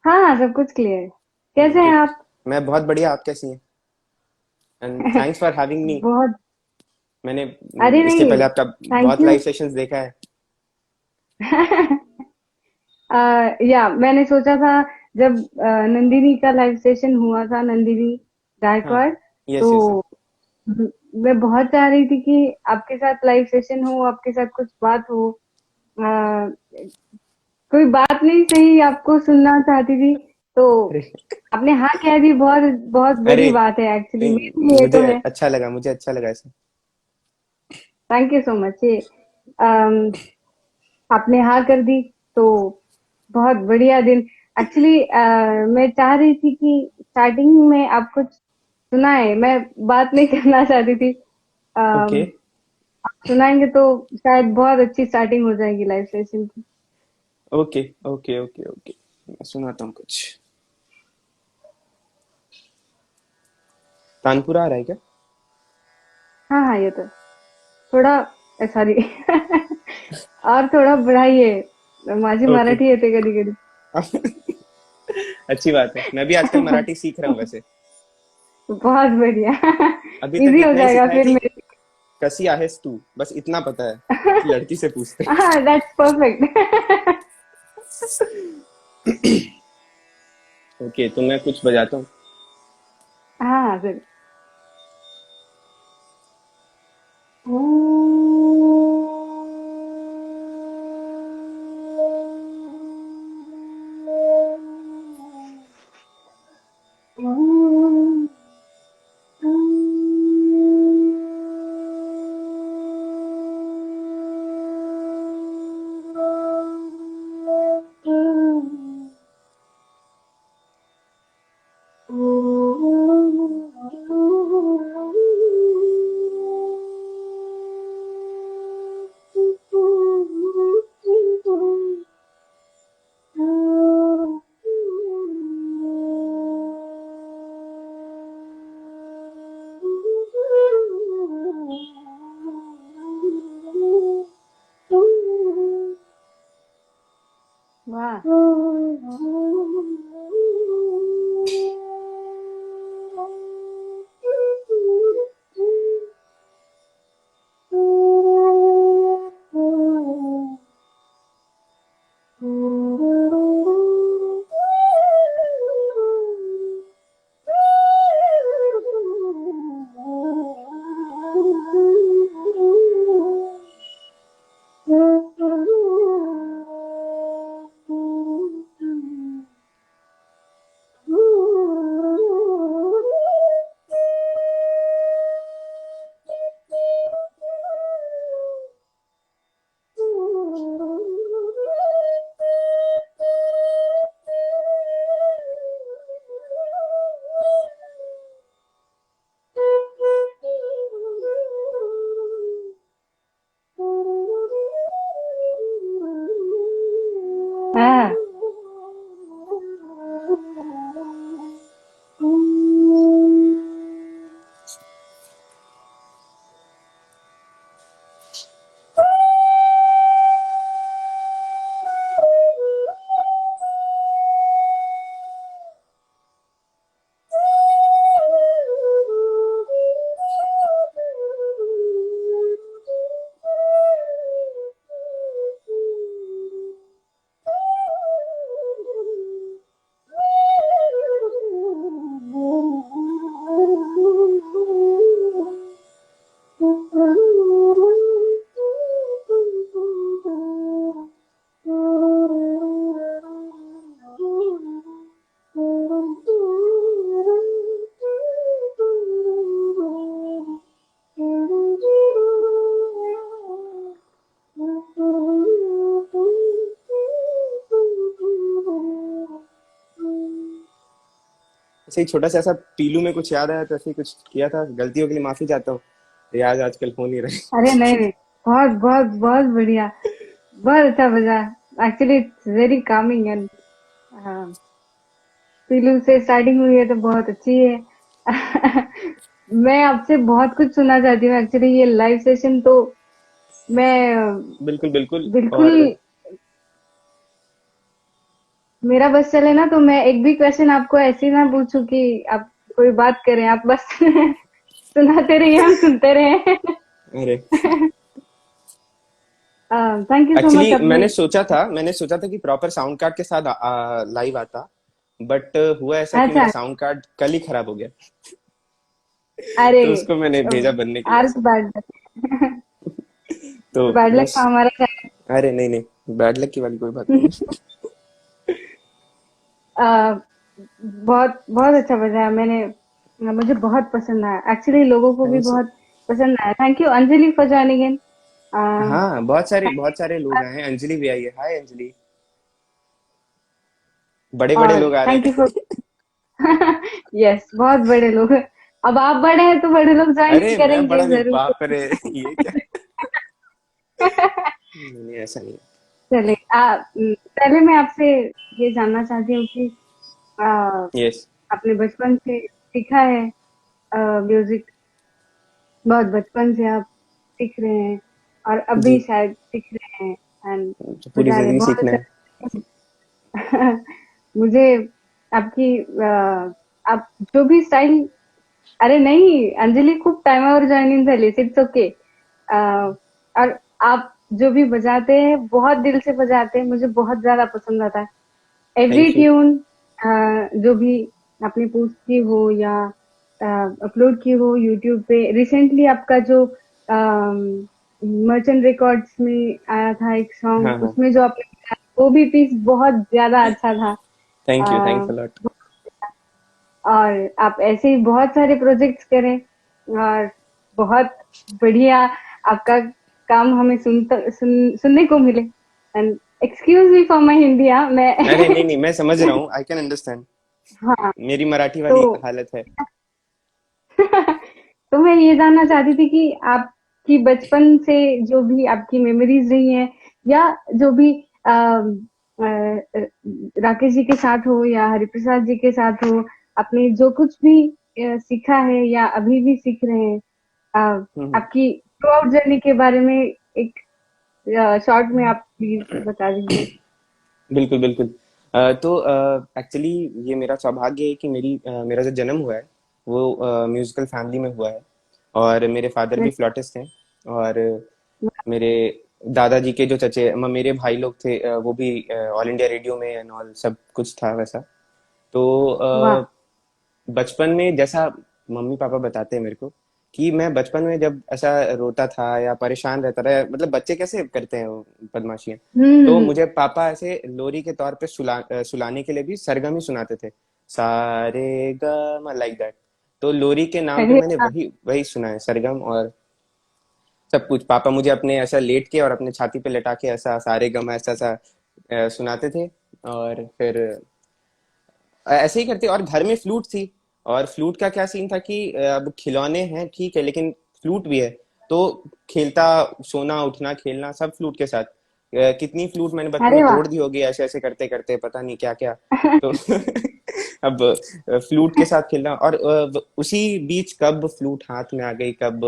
हाँ हाँ, सब कुछ क्लियर है। कैसे हैं गुड। आप? मैं बहुत बढ़िया, आप कैसी हैं? And thanks for having me. बहुत। मैंने अरे इसके नहीं, पहले आपका थैंक बहुत यू। लाइव सेशंस देखा है। या मैंने सोचा था जब नंदिनी का लाइव सेशन हुआ था, नंदिनी हाँ। गायकवाड़, यस तो यस। मैं बहुत चाह रही थी कि आपके साथ लाइव सेशन हो, आपके साथ कुछ बात हो। अ, कोई बात नहीं, सही आपको सुनना चाहती थी। तो अरे आपने हाँ कह दी, बहुत बहुत अरे बड़ी बात है एक्चुअली, मेरे नहीं, लिए तो मुझे है। अच्छा लगा, मुझे अच्छा लगा ऐसे। Thank you so much. ये अम, आपने हाँ कर दी तो बहुत बढ़िया दिन। एक्चुअली मैं चाह रही थी कि स्टार्टिंग में आप कुछ सुनाए, मैं बात नहीं करना चाहती थी। ओके आप सुनाएंगे तो शायद बहुत अच्छी स्टार्टिंग हो जाएगी लाइव सेशन की। Okay okay okay okay. मैं सुनाता हूँ कुछ। तानपुरा आ रहा है क्या? हाँ हाँ, ये तो थोड़ा, सॉरी। और थोड़ा बढ़ाइए, माझी ओके। मराठी येते कधी कधी। अच्छी बात है, मैं भी आजकल मराठी सीख रहा हूँ वैसे। बहुत बढ़िया। अभी तक इजी हो इतना ही जाएगा सीखा है फिर कि मेरे। कसी आहेस तू, बस इतना पता है। लड़की से पूछते हैं। हाँ, दैट्स परफेक्ट। ओके, तो मैं कुछ बजाता हूँ। हाँ हाँ, जरूर। वाह। हाँ। ऐसे ही छोटा सा ऐसा पीलू में कुछ याद आया तो ऐसे ही कुछ किया था, गलतियों के लिए माफी चाहता हूँ। रियाज आजकल हो नहीं रहे। अरे नहीं नहीं, बहुत बहुत बहुत बढ़िया, बहुत अच्छा बजा। Actually it's very coming and Pilu से स्टार्टिंग हुई है तो बहुत अच्छी है। मैं आपसे बहुत कुछ सुनना चाहती हूँ एक्चुअली, ये लाइव सेशन तो मैं बिल्कुल बिल्कुल। बिल्कुल। और मेरा बस चले ना तो मैं एक भी क्वेश्चन आपको ऐसे ना पूछूं कि आप कोई बात करें, आप बस सुनाते रहिए, हम सुनते रहे। अरे thank you so much actually आपने। मैंने सोचा था कि प्रॉपर साउंड कार्ड के साथ लाइव आता, बट हुआ ऐसा कि मेरा अच्छा। साउंड कार्ड कल ही खराब हो गया। अरे, तो उसको मैंने भेजा बनने के लिए हार ऐसे। की बैड लक। तो बैड लक बस। का हमारा क्या है? अरे नहीं नहीं, बैड लक की वाली कोई बात नहीं है। अ, बहुत बहुत अच्छा बजा मैंने, मुझे बहुत पसंद आया, एक्चुअली लोगों को भी थैंक्स। बहुत पसंद आया। Thank you Anjali for joining इन। हाँ, बहुत सारे लोग आए हैं, अंजलि भी आई है, हाय अंजलि। बड़े बड़े और लोग आ रहे थैंक यू हैं। फॉर यस, बहुत बड़े लोग। अब आप बड़े हैं तो बड़े लोग ज्वाइन अरे मैं करेंगे बड़ा नहीं, जरूर। बाप रे। ये क्या। नहीं नहीं, ऐसा नहीं चलिए, पहले मैं आपसे ये जानना चाहती हूँ कि आ, है। यस। आपने बचपन से सीखा है म्यूजिक, बहुत बचपन से आप सीख रहे हैं और अभी जी। शायद सीख रहे हैं एंड तो पूरी बजा रहे हैं, जिंदगी बहुत सीखना है। अच्छा। मुझे आपकी आप जो भी स्टाइल, अरे नहीं अंजलि, खूप टाइमावर जॉइनिंग झाली, इट्स ओके। और आप जो भी बजाते हैं बहुत दिल से बजाते हैं, मुझे बहुत ज्यादा पसंद आता है एवरी थैंक यू। ट्यून। जो भी आपने पोस्ट की हो या अपलोड की हो यूट्यूब पे, रिसेंटली आपका जो मर्चेंट रिकॉर्ड्स में आया था एक हाँ सॉन्ग, हाँ। उसमें जो आपने गाया, वो भी पीस बहुत ज्यादा अच्छा था। Thank you, thanks a, a lot. और आप ऐसे ही बहुत सारे प्रोजेक्ट्स करें और बहुत बढ़िया आपका काम हमें सुनने को मिले। And excuse me for my Hindi, हाँ मैं अरे नहीं नहीं, मैं समझ रहा हूँ, आई कैन अंडरस्टैंड। हाँ। मेरी मराठी तो वाली हालत है। तो मैं ये जानना चाहती थी कि आपकी बचपन से जो भी आपकी मेमोरीज रही हैं, या जो भी राकेश जी के साथ हो या हरिप्रसाद जी के साथ हो, आपने जो कुछ भी सीखा है या अभी भी सीख रहे हैं, हम्म। आपकी थ्रू आउट जर्नी के बारे में एक शॉर्ट में आप प्लीज बता दीजिए। बिल्कुल बिल्कुल। तो एक्चुअली ये मेरा सौभाग्य है कि मेरा जो जन्म हुआ है वो म्यूजिकल फैमिली में हुआ है। और मेरे फादर भी फ्लॉटिस्ट हैं। और मेरे दादाजी के जो चचे मेरे भाई लोग थे, वो भी ऑल इंडिया रेडियो में एंड ऑल सब कुछ था वैसा। तो वाह। बचपन में जैसा मम्मी पापा बताते हैं मेरे को कि मैं बचपन में जब ऐसा रोता था या परेशान रहता था, मतलब बच्चे कैसे करते हैं वो बदमाशियां, तो हम्म। मुझे पापा ऐसे लोरी के तौर पे सुलाने के लिए भी सरगम ही सुनाते थे। सारे ग लाइक दैट। तो लोरी के नाम पे अरे मैंने वाह। वही वही सुना है, सरगम और सब कुछ। पापा मुझे अपने ऐसा लेट के और अपने छाती पे लेटा के ऐसा सारे गम ऐसा ऐसा सुनाते थे। और फिर ऐसे ही करते। और घर में फ्लूट थी। और फ्लूट का क्या सीन था कि अब खिलौने हैं ठीक है, लेकिन फ्लूट भी है। तो खेलता, सोना उठना खेलना सब फ्लूट के साथ। कितनी फ्लूट मैंने बचपन में अरे वाह। तोड़ दी होगी ऐसे ऐसे करते करते, पता नहीं क्या क्या। तो अब फ्लूट के साथ खेलना। और उसी बीच कब फ्लूट हाथ में आ गई, कब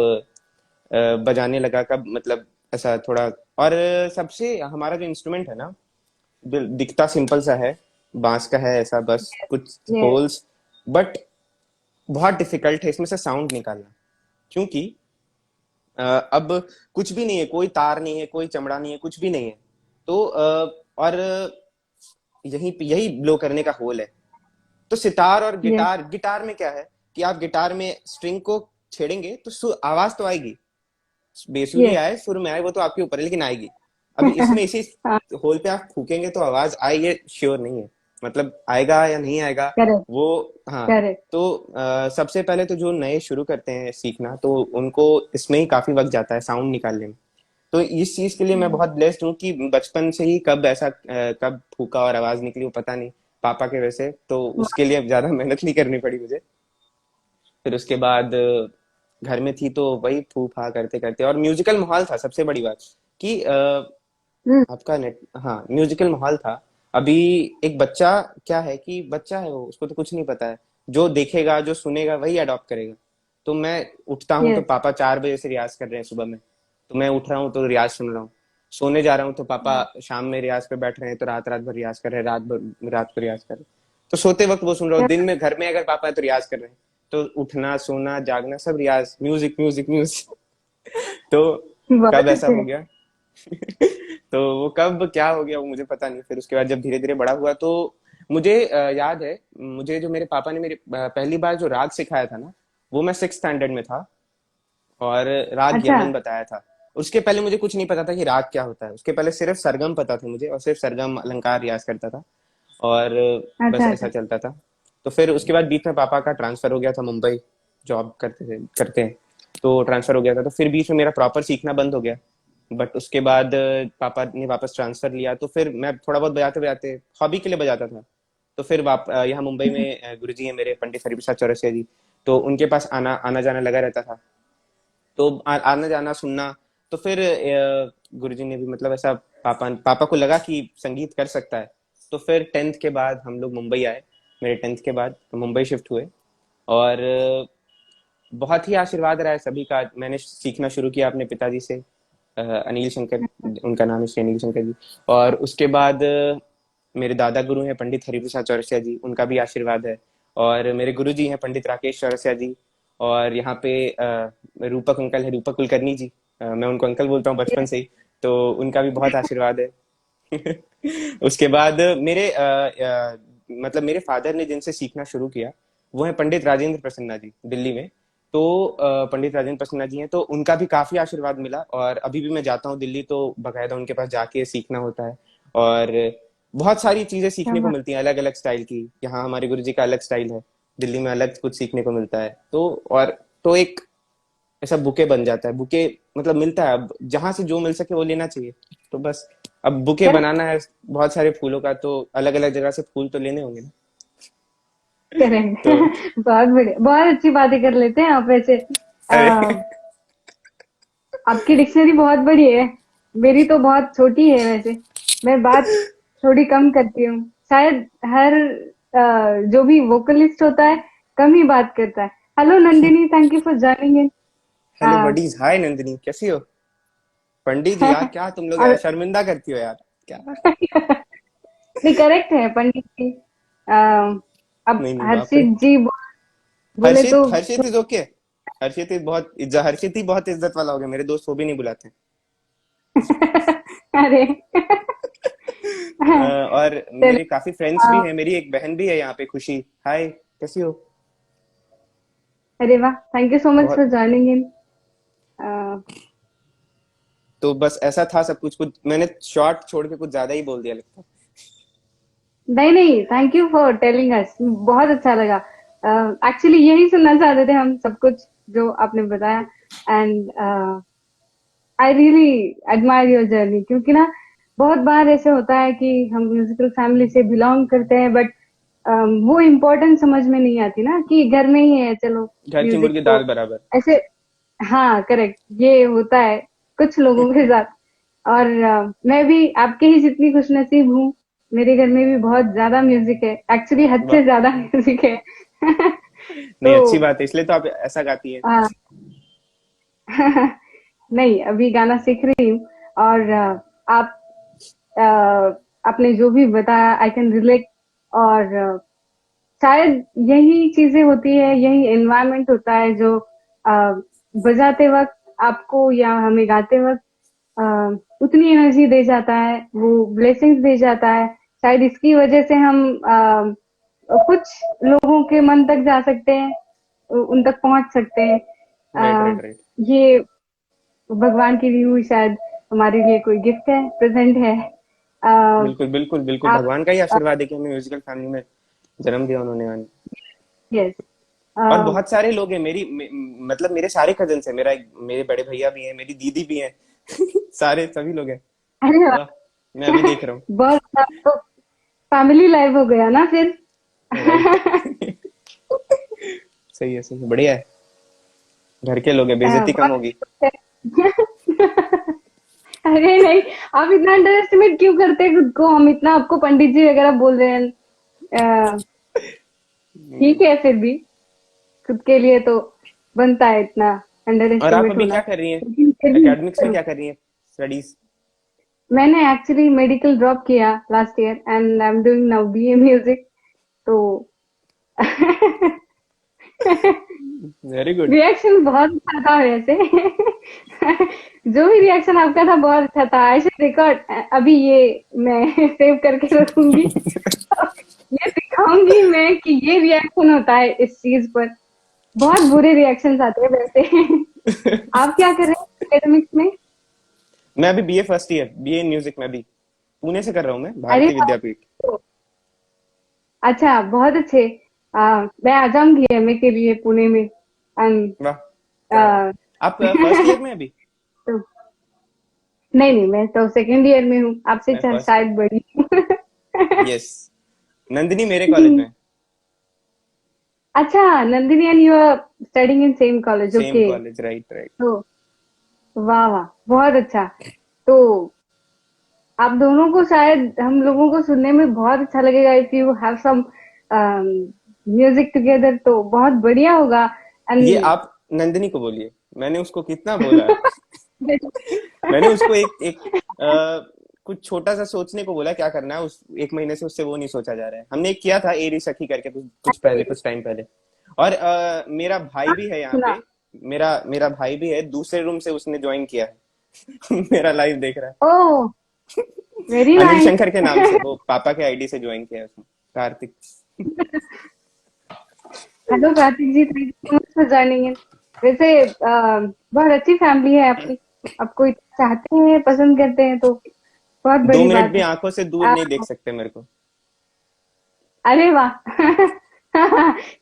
बजाने लगा, कब मतलब ऐसा थोड़ा। और सबसे हमारा जो इंस्ट्रूमेंट है ना, दिखता सिंपल सा है, बांस का है ऐसा, बस कुछ यस। होल्स। बट बहुत डिफिकल्ट है इसमें से साउंड निकालना। क्योंकि अब कुछ भी नहीं है, कोई तार नहीं है, कोई चमड़ा नहीं है, कुछ भी नहीं है। तो और यही ब्लो करने का होल है। तो सितार और यस। गिटार, गिटार में क्या है कि आप गिटार में स्ट्रिंग को छेड़ेंगे तो आवाज तो आएगी। बेसुरी यस। आए सुर में आए वो तो आपके ऊपर है, लेकिन आएगी। अभी इसमें इसी होल पे आप फूकेंगे तो आवाज आए, ये श्योर नहीं है। मतलब आएगा या नहीं आएगा करेक्ट। वो। हाँ। करेक्ट। तो सबसे पहले तो जो नए शुरू करते हैं सीखना, तो उनको इसमें ही काफी वक्त जाता है साउंड निकालने में। तो इस चीज के लिए मैं बहुत ब्लेस्ड हूँ कि बचपन से ही कब ऐसा कब फूका और आवाज निकली वो पता नहीं। पापा के वजह से तो उसके लिए ज्यादा मेहनत नहीं करनी पड़ी मुझे। फिर उसके बाद घर में थी तो वही फू फा करते करते, और म्यूजिकल माहौल था सबसे बड़ी बात कि आपका नेट, हाँ म्यूजिकल माहौल था। अभी एक बच्चा, क्या है कि बच्चा है वो, उसको तो कुछ नहीं पता है। जो देखेगा जो सुनेगा वही अडॉप्ट करेगा। तो मैं उठता हूँ तो यस। पापा 4 बजे से रियाज कर रहे हैं सुबह में, तो मैं उठ रहा हूँ तो रियाज सुन रहा हूँ। सोने जा रहा हूँ तो पापा शाम में रियाज पे बैठ रहे हैं, तो रात रात भर रियाज कर रहे हैं, रात को रियाज कर रहे हैं। तो सोते वक्त वो सुन रहा हूँ, दिन में घर में अगर पापा है तो रियाज कर रहे हैं। तो उठना सोना जागना सब रियाज, म्यूजिक म्यूजिक म्यूजिक। तो कब बहुत ऐसा अच्छे। हो गया। तो वो कब क्या हो गया वो मुझे पता नहीं। फिर उसके बाद जब धीरे धीरे बड़ा हुआ तो मुझे याद है, मुझे जो मेरे पापा ने मेरे पहली बार जो राग सिखाया था ना, वो मैं 6th स्टैंडर्ड में था, और राग अच्छा यमन बताया था। उसके पहले मुझे कुछ नहीं पता था कि राग क्या होता है, उसके पहले सिर्फ सरगम पता था मुझे, और सिर्फ सरगम अलंकार रियाज करता था, और बस अच्छा ऐसा अच्छा। चलता था। तो फिर उसके बाद बीच में पापा का ट्रांसफर हो गया था मुंबई, जॉब करते हैं, तो ट्रांसफर हो गया था, तो फिर बीच में मेरा प्रॉपर सीखना बंद हो गया। बट उसके बाद पापा ने वापस ट्रांसफर लिया, तो फिर मैं थोड़ा बहुत बजाते बजाते हॉबी के लिए बजाता था। तो फिर यहाँ मुंबई में गुरुजी हैं मेरे, पंडित हरिप्रसाद चौरसिया जी। तो उनके पास आना आना जाना लगा रहता था, तो आना जाना सुनना। तो फिर गुरुजी ने भी मतलब ऐसा, पापा को लगा कि संगीत कर सकता है। तो फिर 10th के बाद हम लोग मुंबई आए, मेरे 10th के बाद मुंबई शिफ्ट हुए। और बहुत ही आशीर्वाद रहा है सभी का। मैंने सीखना शुरू किया अपने पिताजी से, अनिल शंकर, उनका नाम है श्री अनिल शंकर जी। और उसके बाद मेरे दादा गुरु हैं पंडित हरिप्रसाद चौरसिया जी, उनका भी आशीर्वाद है। और मेरे गुरु जी हैं पंडित राकेश चौरसिया जी। और यहाँ पे रूपक अंकल है, रूपक कुलकर्णी जी, मैं उनको अंकल बोलता हूँ बचपन से ही, तो उनका भी बहुत आशीर्वाद है। उसके बाद मतलब मेरे फादर ने जिनसे सीखना शुरू किया, वो है पंडित राजेंद्र प्रसन्ना जी, दिल्ली में। तो पंडित राजेंद्र प्रसन्ना जी हैं, तो उनका भी काफी आशीर्वाद मिला, और अभी भी मैं जाता हूँ दिल्ली तो बकायदा उनके पास जाके सीखना होता है। और बहुत सारी चीजें क्या सीखने को बात। मिलती हैं अलग अलग स्टाइल की। यहाँ हमारे गुरु जी का अलग स्टाइल है, दिल्ली में अलग कुछ सीखने को मिलता है। तो और तो एक ऐसा बुके बन जाता है, बुके मतलब मिलता है, अब जहां से जो मिल सके वो लेना चाहिए। तो बस अब बुके बनाना है बहुत सारे फूलों का, तो अलग अलग जगह से फूल तो लेने होंगे ना। करेक्ट। तो बहुत बढ़िया, बहुत अच्छी बातें कर लेते हैं आप वैसे। अरे आपकी डिक्शनरी बहुत बड़ी है, मेरी तो बहुत छोटी है वैसे। मैं बात थोड़ी कम करती हूँ शायद। हर जो भी वोकलिस्ट होता है कम ही बात करता है। Hello Nandini, thank you for joining in. Hello buddies, hi Nandini, कैसी हो? पंडित जी यार, क्या तुम लोग यार और शर्मिंदा करती हो यार, क्या? नहीं, करेक्ट है पंडित जी। अ, अब नहीं नहीं, बाप रे। हर्षित जी बोले हर्षित तो हर्षित इज ओके। हर्षित इज बहुत इज्जत, हर्षित ही बहुत इज्जत वाला हो गया, मेरे दोस्त वो भी नहीं बुलाते। अरे। और चलो। मेरे काफी फ्रेंड्स भी हैं, मेरी एक बहन भी है यहाँ पे, खुशी। हाय, कैसी हो? अरे वाह, थैंक यू सो मच बहुत। फॉर ज्वाइनिंग इन। तो बस ऐसा था सब कुछ, कुछ मैंने शॉर्ट छोड़ के कुछ ज्यादा ही बोल दिया लगता नहीं नहीं, thank you for telling us, बहुत अच्छा लगा। एक्चुअली यही सुनना चाहते थे हम, सब कुछ जो आपने बताया। And I really admire your journey, क्योंकि ना बहुत बार ऐसे होता है कि हम म्यूजिकल फैमिली से बिलोंग करते हैं, बट वो इम्पोर्टेंस समझ में नहीं आती ना कि घर में ही है चलो है। घर की म्यूजिक मुर्गी तो दाल बराबर। ऐसे। हाँ करेक्ट, ये होता है कुछ लोगों के साथ। और मैं भी आपके ही जितनी खुशनसीब हूँ। मेरे घर में भी बहुत ज्यादा म्यूजिक है, एक्चुअली हद वाह। से ज्यादा म्यूजिक है। नहीं, तो अच्छी बात है, इसलिए तो आप ऐसा गाती है। आ, नहीं, अभी गाना सीख रही हूँ। और आप अ, आपने जो भी बताया आई कैन रिलेट। और शायद यही चीजें होती है, यही एनवायरनमेंट होता है जो अ, बजाते वक्त आपको या हमें गाते वक्त अ, उतनी एनर्जी दे जाता है, वो ब्लेसिंग्स दे जाता है। शायद इसकी वजह से हम कुछ लोगों के मन तक जा सकते हैं, उन तक पहुंच सकते हैं। राइट अ, राइट राइट। ये भगवान की दी हुई शायद हमारे लिए कोई गिफ्ट है, प्रेजेंट है। बिल्कुल बिल्कुल बिल्कुल, आप भगवान का ही आशीर्वाद है कि हमें म्यूजिकल फैमिली में जन्म दिया उन्होंने। यस। और बहुत सारे लोग हैं मतलब मेरे सारे कजन्स हैं, मेरे बड़े भैया भी हैं, मेरी दीदी भी हैं। सारे सभी लोग हैं। अरे वाह। वाह। मैं अभी देख रहा हूँ। बहुत अच्छा, तो फैमिली लाइफ हो गया ना फिर। राइट। सही है, बढ़िया है। घर के लोग हैं, बेइज्जती कम बहुत होगी। अच्छी बात है। अरे नहीं, आप इतना अंडर एस्टिमेट क्यों करते हैं खुद को? हम इतना आपको पंडित जी वगैरह बोल रहे हैं। अ, ठीक है, फिर भी खुद के लिए तो बनता है इतना अंडर और आप एस्टिमेट अभी होना। क्या कर रही हैं? लेकिन फिर भी एकेडमिक्स में क्या कर रही हैं? स्टडीज? मैंने एक्चुअली मेडिकल ड्रॉप किया last year and I am doing now BA music. तो वेरी गुड। रिएक्शन बहुत अच्छा था वैसे। जो भी रिएक्शन आपका था बहुत अच्छा था। आई शुड रिकॉर्ड अभी ये, मैं सेव करके रखूंगी। ये दिखाऊंगी मैं कि ये रिएक्शन होता है इस चीज पर। बहुत बुरे रिएक्शंस आते हैं वैसे। आप क्या कर रहे हैं एकेडमिक्स में? मैं अभी BA first year, BA music में भी पुणे से कर रहा हूँ, मैं अरे भारतीय विद्यापीठ। वाह! अच्छा, बहुत अच्छे। मैं आ जाऊंगी एमए के लिए पुणे में। एंड वाह, आप फर्स्ट ईयर में अभी? तो नहीं नहीं, मैं तो सेकेंड ईयर में हूँ, आपसे मैं फर्स्ट ईयर। शायद बड़ी हूँ। यस, नंदिनी मेरे कॉलेज में। अच्छा, Nandini and you are studying in same college, same okay. College, right right. तो वाह वाह, बहुत अच्छा। तो आप दोनों को शायद हम लोगों को सुनने में बहुत अच्छा लगेगा if you have some music together, तो बहुत बढ़िया होगा। ये एंड आप नंदिनी को बोलिए, मैंने उसको कितना बोला है। मैंने उसको एक एक कुछ छोटा सा सोचने को बोला क्या करना है, उस एक महीने से उससे वो नहीं सोचा जा रहा है। हमने एक किया था एरी सखी करके कुछ पहले, कुछ टाइम पहले। और मेरा भाई भी है यहाँ सुना। पे। मेरा मेरा भाई भी है, दूसरे रूम से उसने ज्वाइन किया है। मेरा लाइव देख रहा है। ओह, वेरी अनिल नाइस। शंकर के नाम से, वो पापा के आईडी से ज्वाइन किया है उसने, Kartik. Hello Kartik ji, thank you so much for joining in. वैसे बहुत अच्छी फैमिली है आपकी। आपको इतना चाहते हैं, पसंद करते हैं, तो बहुत दो बड़ी मिनट बात भी है। आंखों से दूर आ, नहीं देख सकते मेरे को। अरे वाह!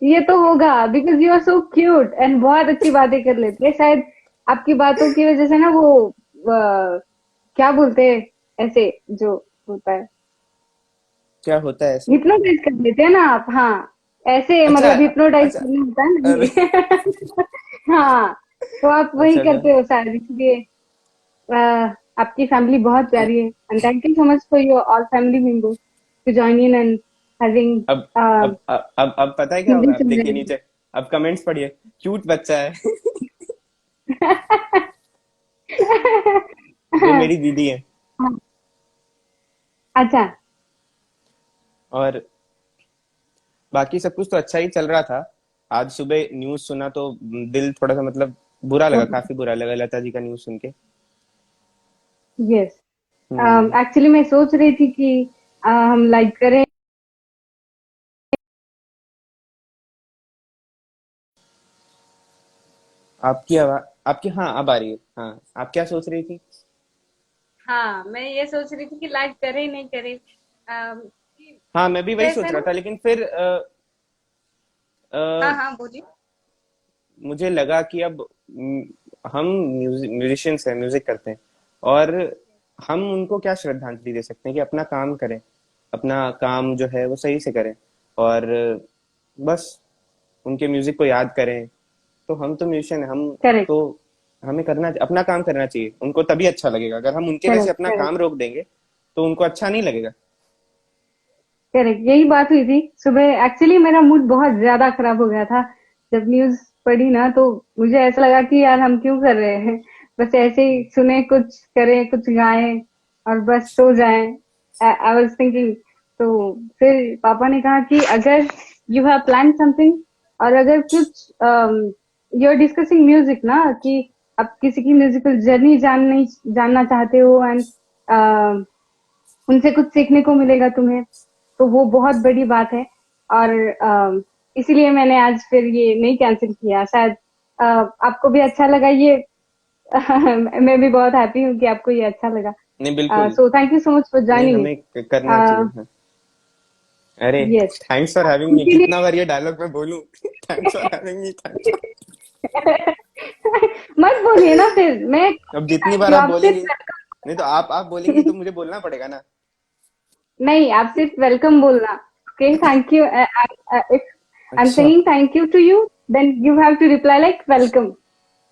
ये तो होगा because you are so cute and बहुत अच्छी बातें कर लेते हैं शायद। आपकी बातों की वजह से ना वो क्या बोलते हैं ऐसे जो होता है, क्या होता है ऐसे? हिप्नोटाइज कर देते हैं ना आप। हाँ, ऐसे अच्छा, मतलब हिप्नोटाइज अच्छा। करना होता है ना अरे, ये। हाँ, तो आप वही अच्छा अच्छा। करते हो शायद इसलिए। आपकी फैमिली बहुत प्यारी है and thank you so much for your all family members to join in and having अब पता है क्या होगा, हिंदी अब देखिए समझाएंगे। नीचे। अब कमेंट्स पढ़िए। क्यूट बच्चा है। वो मेरी दीदी है। अच्छा। और बाकी सब कुछ तो अच्छा ही चल रहा था। आज सुबह न्यूज सुना तो दिल थोड़ा सा मतलब बुरा लगा, काफी बुरा लगा लता जी का न्यूज सुन के। यस, हम्म। एक्चुअली मैं सोच रही थी कि हम लाइक करें। आपकी आवाज, आपकी, हाँ अब आ रही है। हाँ, आप क्या सोच रही थी? हाँ, मैं ये सोच रही थी कि लाइक करे नहीं करे। कि हाँ, मैं भी वही जैसे सोच रहा ना। था, लेकिन फिर हाँ अ, हाँ, बोलिए। मुझे लगा कि अब हम म्यूजिशियंस हैं, म्यूजिक करते हैं, और हम उनको क्या श्रद्धांजलि दे सकते हैं कि अपना काम करें, अपना काम जो है वो सही से करें, और बस उनके म्यूजिक को याद करें। तो हम तो म्यूजिशियन हैं, हम करेक्ट, तो हमें करना, अपना काम करना चाहिए, उनको तभी अच्छा लगेगा। अगर हम उनके वजह से करेक्ट, अपना करेक्ट, काम रोक देंगे तो उनको अच्छा नहीं लगेगा। करेक्ट, यही बात हुई थी सुबह। एक्चुअली मेरा मूड बहुत ज्यादा खराब हो गया था जब न्यूज पढ़ी ना, तो मुझे ऐसा लगा कि यार हम क्यों कर रहे हैं। बस ऐसे ही सुने, कुछ करें, कुछ गाएं और बस सो जाएं। I was thinking. तो फिर पापा ने कहा कि अगर यू हैव प्लान समथिंग, और अगर कुछ यू आर डिस्कसिंग म्यूजिक ना, कि आप किसी की म्यूजिकल जर्नी जानना चाहते हो एंड उनसे कुछ सीखने को मिलेगा तुम्हें, तो वो बहुत बड़ी बात है। और इसीलिए मैंने आज फिर ये नहीं कैंसिल किया। शायद आपको भी अच्छा लगा ये। मैं भी बहुत हैप्पी हूँ कि आपको ये अच्छा लगा। नहीं, बिल्कुल so thank you so much for नहीं, ज्वाइनिंग। हमें करना चाहिए। हाँ। अरे, yes, thanks for having me, इसीलिए। कितना बार ये डायलॉग मैं बोलूं? Thanks for having me, thanks. मत बोलिए ना फिर, मैं अब जितनी थैंक बार यू, आप आप बोलेंगी, सिर्फ नहीं तो आप बोलेंगी तो मुझे बोलना पड़ेगा ना। नहीं, आप सिर्फ वेलकम बोलना। Okay, thank you. If I am अच्छा। Saying thank you to you, then you have to reply like welcome.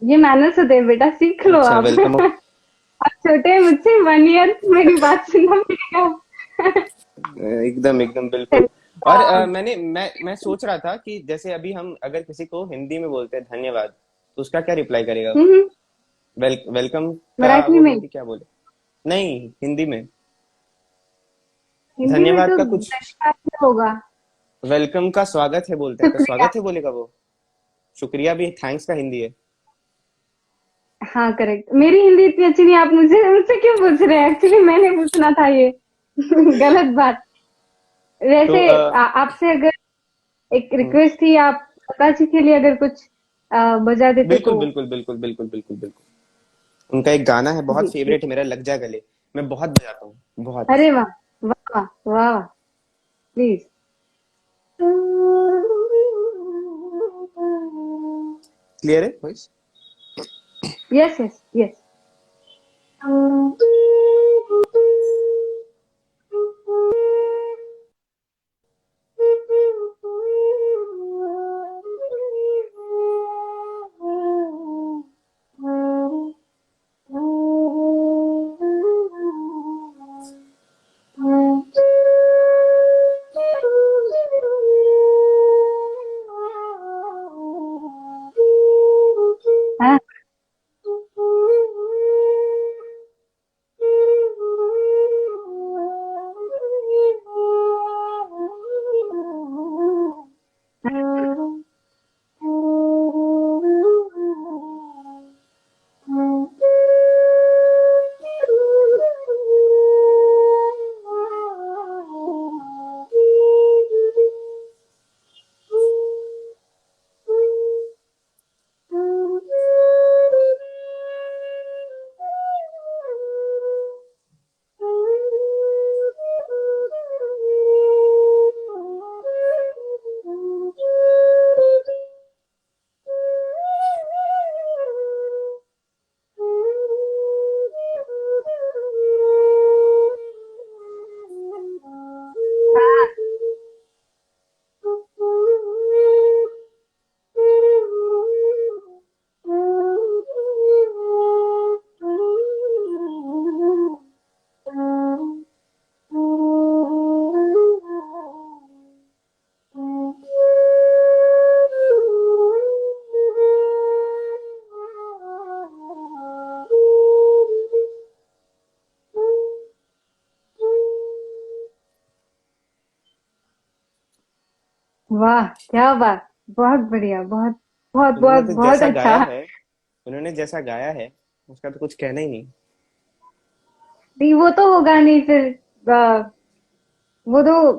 ये मैनर्स होते हैं बेटा, सीख लो अच्छा, आप। वेलकम। आप छोटे हैं मुझसे 1 ईयर, मेरी बात सुनना पड़ेगा। एकदम एकदम बिल्कुल। और मैं सोच रहा था कि जैसे अभी हम अगर किसी को हिंदी में बोलते हैं धन्यवाद, तो उसका क्या रिप्लाई करेगा? हम्म, वेलकम का मराठी में। बोले कि क्या बोले? नहीं, हिंदी में। हिंदी में धन्यवाद तो का कुछ धन्यवाद होगा। वेलकम का स्वागत है बोलते हैं, तो शुक्रिया। स्वागत है बोलेगा वो। शुक्रिया भी थैंक्स का हिंदी है। हाँ करेक्ट, मेरी हिंदी इतनी अच्छी नहीं, आप मुझे मुझसे क्यों पूछ रहे हैं? एक्चुअली मैंने पूछना था ये। गलत बात। तो वैसे आपसे अगर एक हम्म, रिक्वेस्ट थी, आप अकाशी के लिए अगर कुछ बजा देते बिल्कुल तो। बिल्कुल बिल्कुल बिल्कुल बिल्कुल बिल्कुल। उनका एक गाना है बहुत जी फेवरेट है please। मेरा, लग जा गले। मैं बहुत बजाता हूँ, बहुत। अरे वाह, वाह वाह वाह वाह, प्लीज। क्लियर है वॉइस? Yes yes yes. हाँ। वाह, क्या बात, बहुत बढ़िया, बहुत बहुत उन्होंने बहुत तो बहुत जैसा अच्छा। गाया है, उन्होंने जैसा गाया है, उसका तो कुछ कहना ही नहीं। नहीं वो तो होगा नहीं फिर। अ, वो तो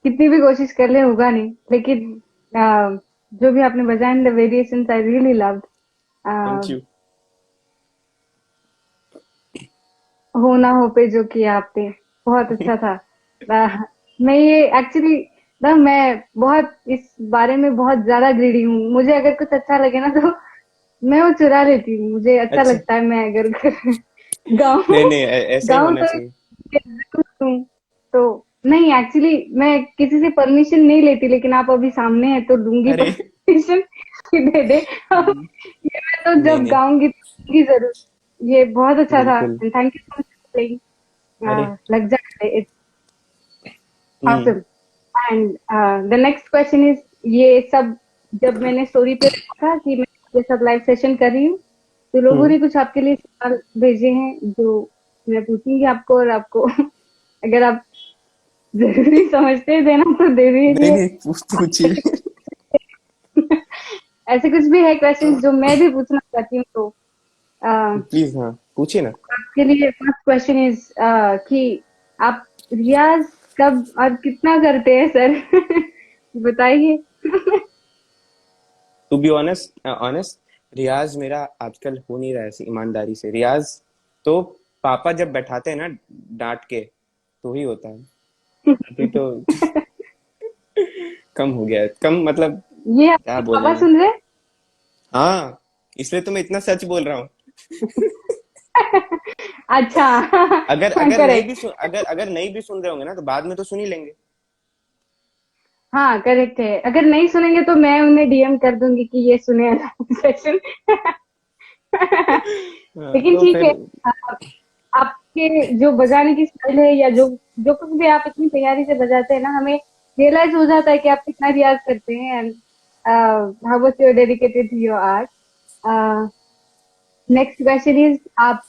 कितनी भी कोशिश कर ले होगा नहीं, लेकिन जो भी आपने बजाया, the variations I really loved. Thank you. हो ना हो पे जो किया आपने, बहुत अच्छा था। मैं ये एक्चुअली ना, मैं बहुत इस बारे में बहुत ज्यादा ग्रीडी हूँ। मुझे अगर कुछ अच्छा लगे ना तो मैं वो चुरा लेती हूँ। मुझे अच्छा अच्छा। लगता है, मैं अगर गाऊं नहीं नहीं, ऐसा ही गाऊं होना तो चाहिए। जरूर दूं। तो नहीं, एक्चुअली मैं किसी से परमिशन नहीं लेती, लेकिन आप अभी सामने हैं तो लूंगी अरे परमिशन कि दे दे। अब ये मैं तो नहीं जब नहीं, गाऊंगी तो दूंगी जरूर। ये बहुत अच्छा था, बिल्कुल। Thank you so much. अरे लग जाए, it's hmm awesome। And the next question is, ये सब जब मैंने स्टोरी पे देखा था कि मैं ये सब लाइव सेशन कर रही हूँ, तो लोगों हम्म। ने कुछ आपके लिए सवाल भेजे हैं जो मैं पूछूंगी आपको, और आपको अगर आप जरूरी समझते हैं देना तो दे नहीं दीजिए। नहीं, पूछिए। ऐसे कुछ भी है क्वेश्चंस जो मैं भी पूछना चाहती हूँ, तो प्लीज हाँ, पूछिए ना। आपके लिए फर्स्ट क्वेश्चन इज कि आप रियाज कब और कितना करते हैं सर? बताइए। टू बी ऑनेस्ट ऑनेस्ट, रियाज मेरा आजकल हो नहीं रहा है ऐसी ईमानदारी से। रियाज तो पापा जब बैठाते हैं ना डांट के, तो ही होता है। अभी तो कम हो गया है, कम मतलब ये क्या आपके पापा बोले। सुन रहे हैं? हाँ, इसलिए तो मैं इतना सच बोल रहा हूँ। अच्छा। अगर अगर नहीं भी करेक्ट। सुन अगर अगर नहीं भी सुन रहे होंगे ना, तो बाद में तो सुन ही लेंगे। हाँ करेक्ट है, अगर नहीं सुनेंगे तो मैं उन्हें डीएम कर दूंगी कि ये सुने सेशन। हाँ, लेकिन तो ठीक है। फिर आ- आपके जो बजाने की स्टाइल है, या जो जो कुछ भी आप इतनी तैयारी से बजाते हैं ना, हमें रियलाइज हो जाता है कि आप कितना रियाज करते हैं, and how much you are dedicated to your art. Next question is, आप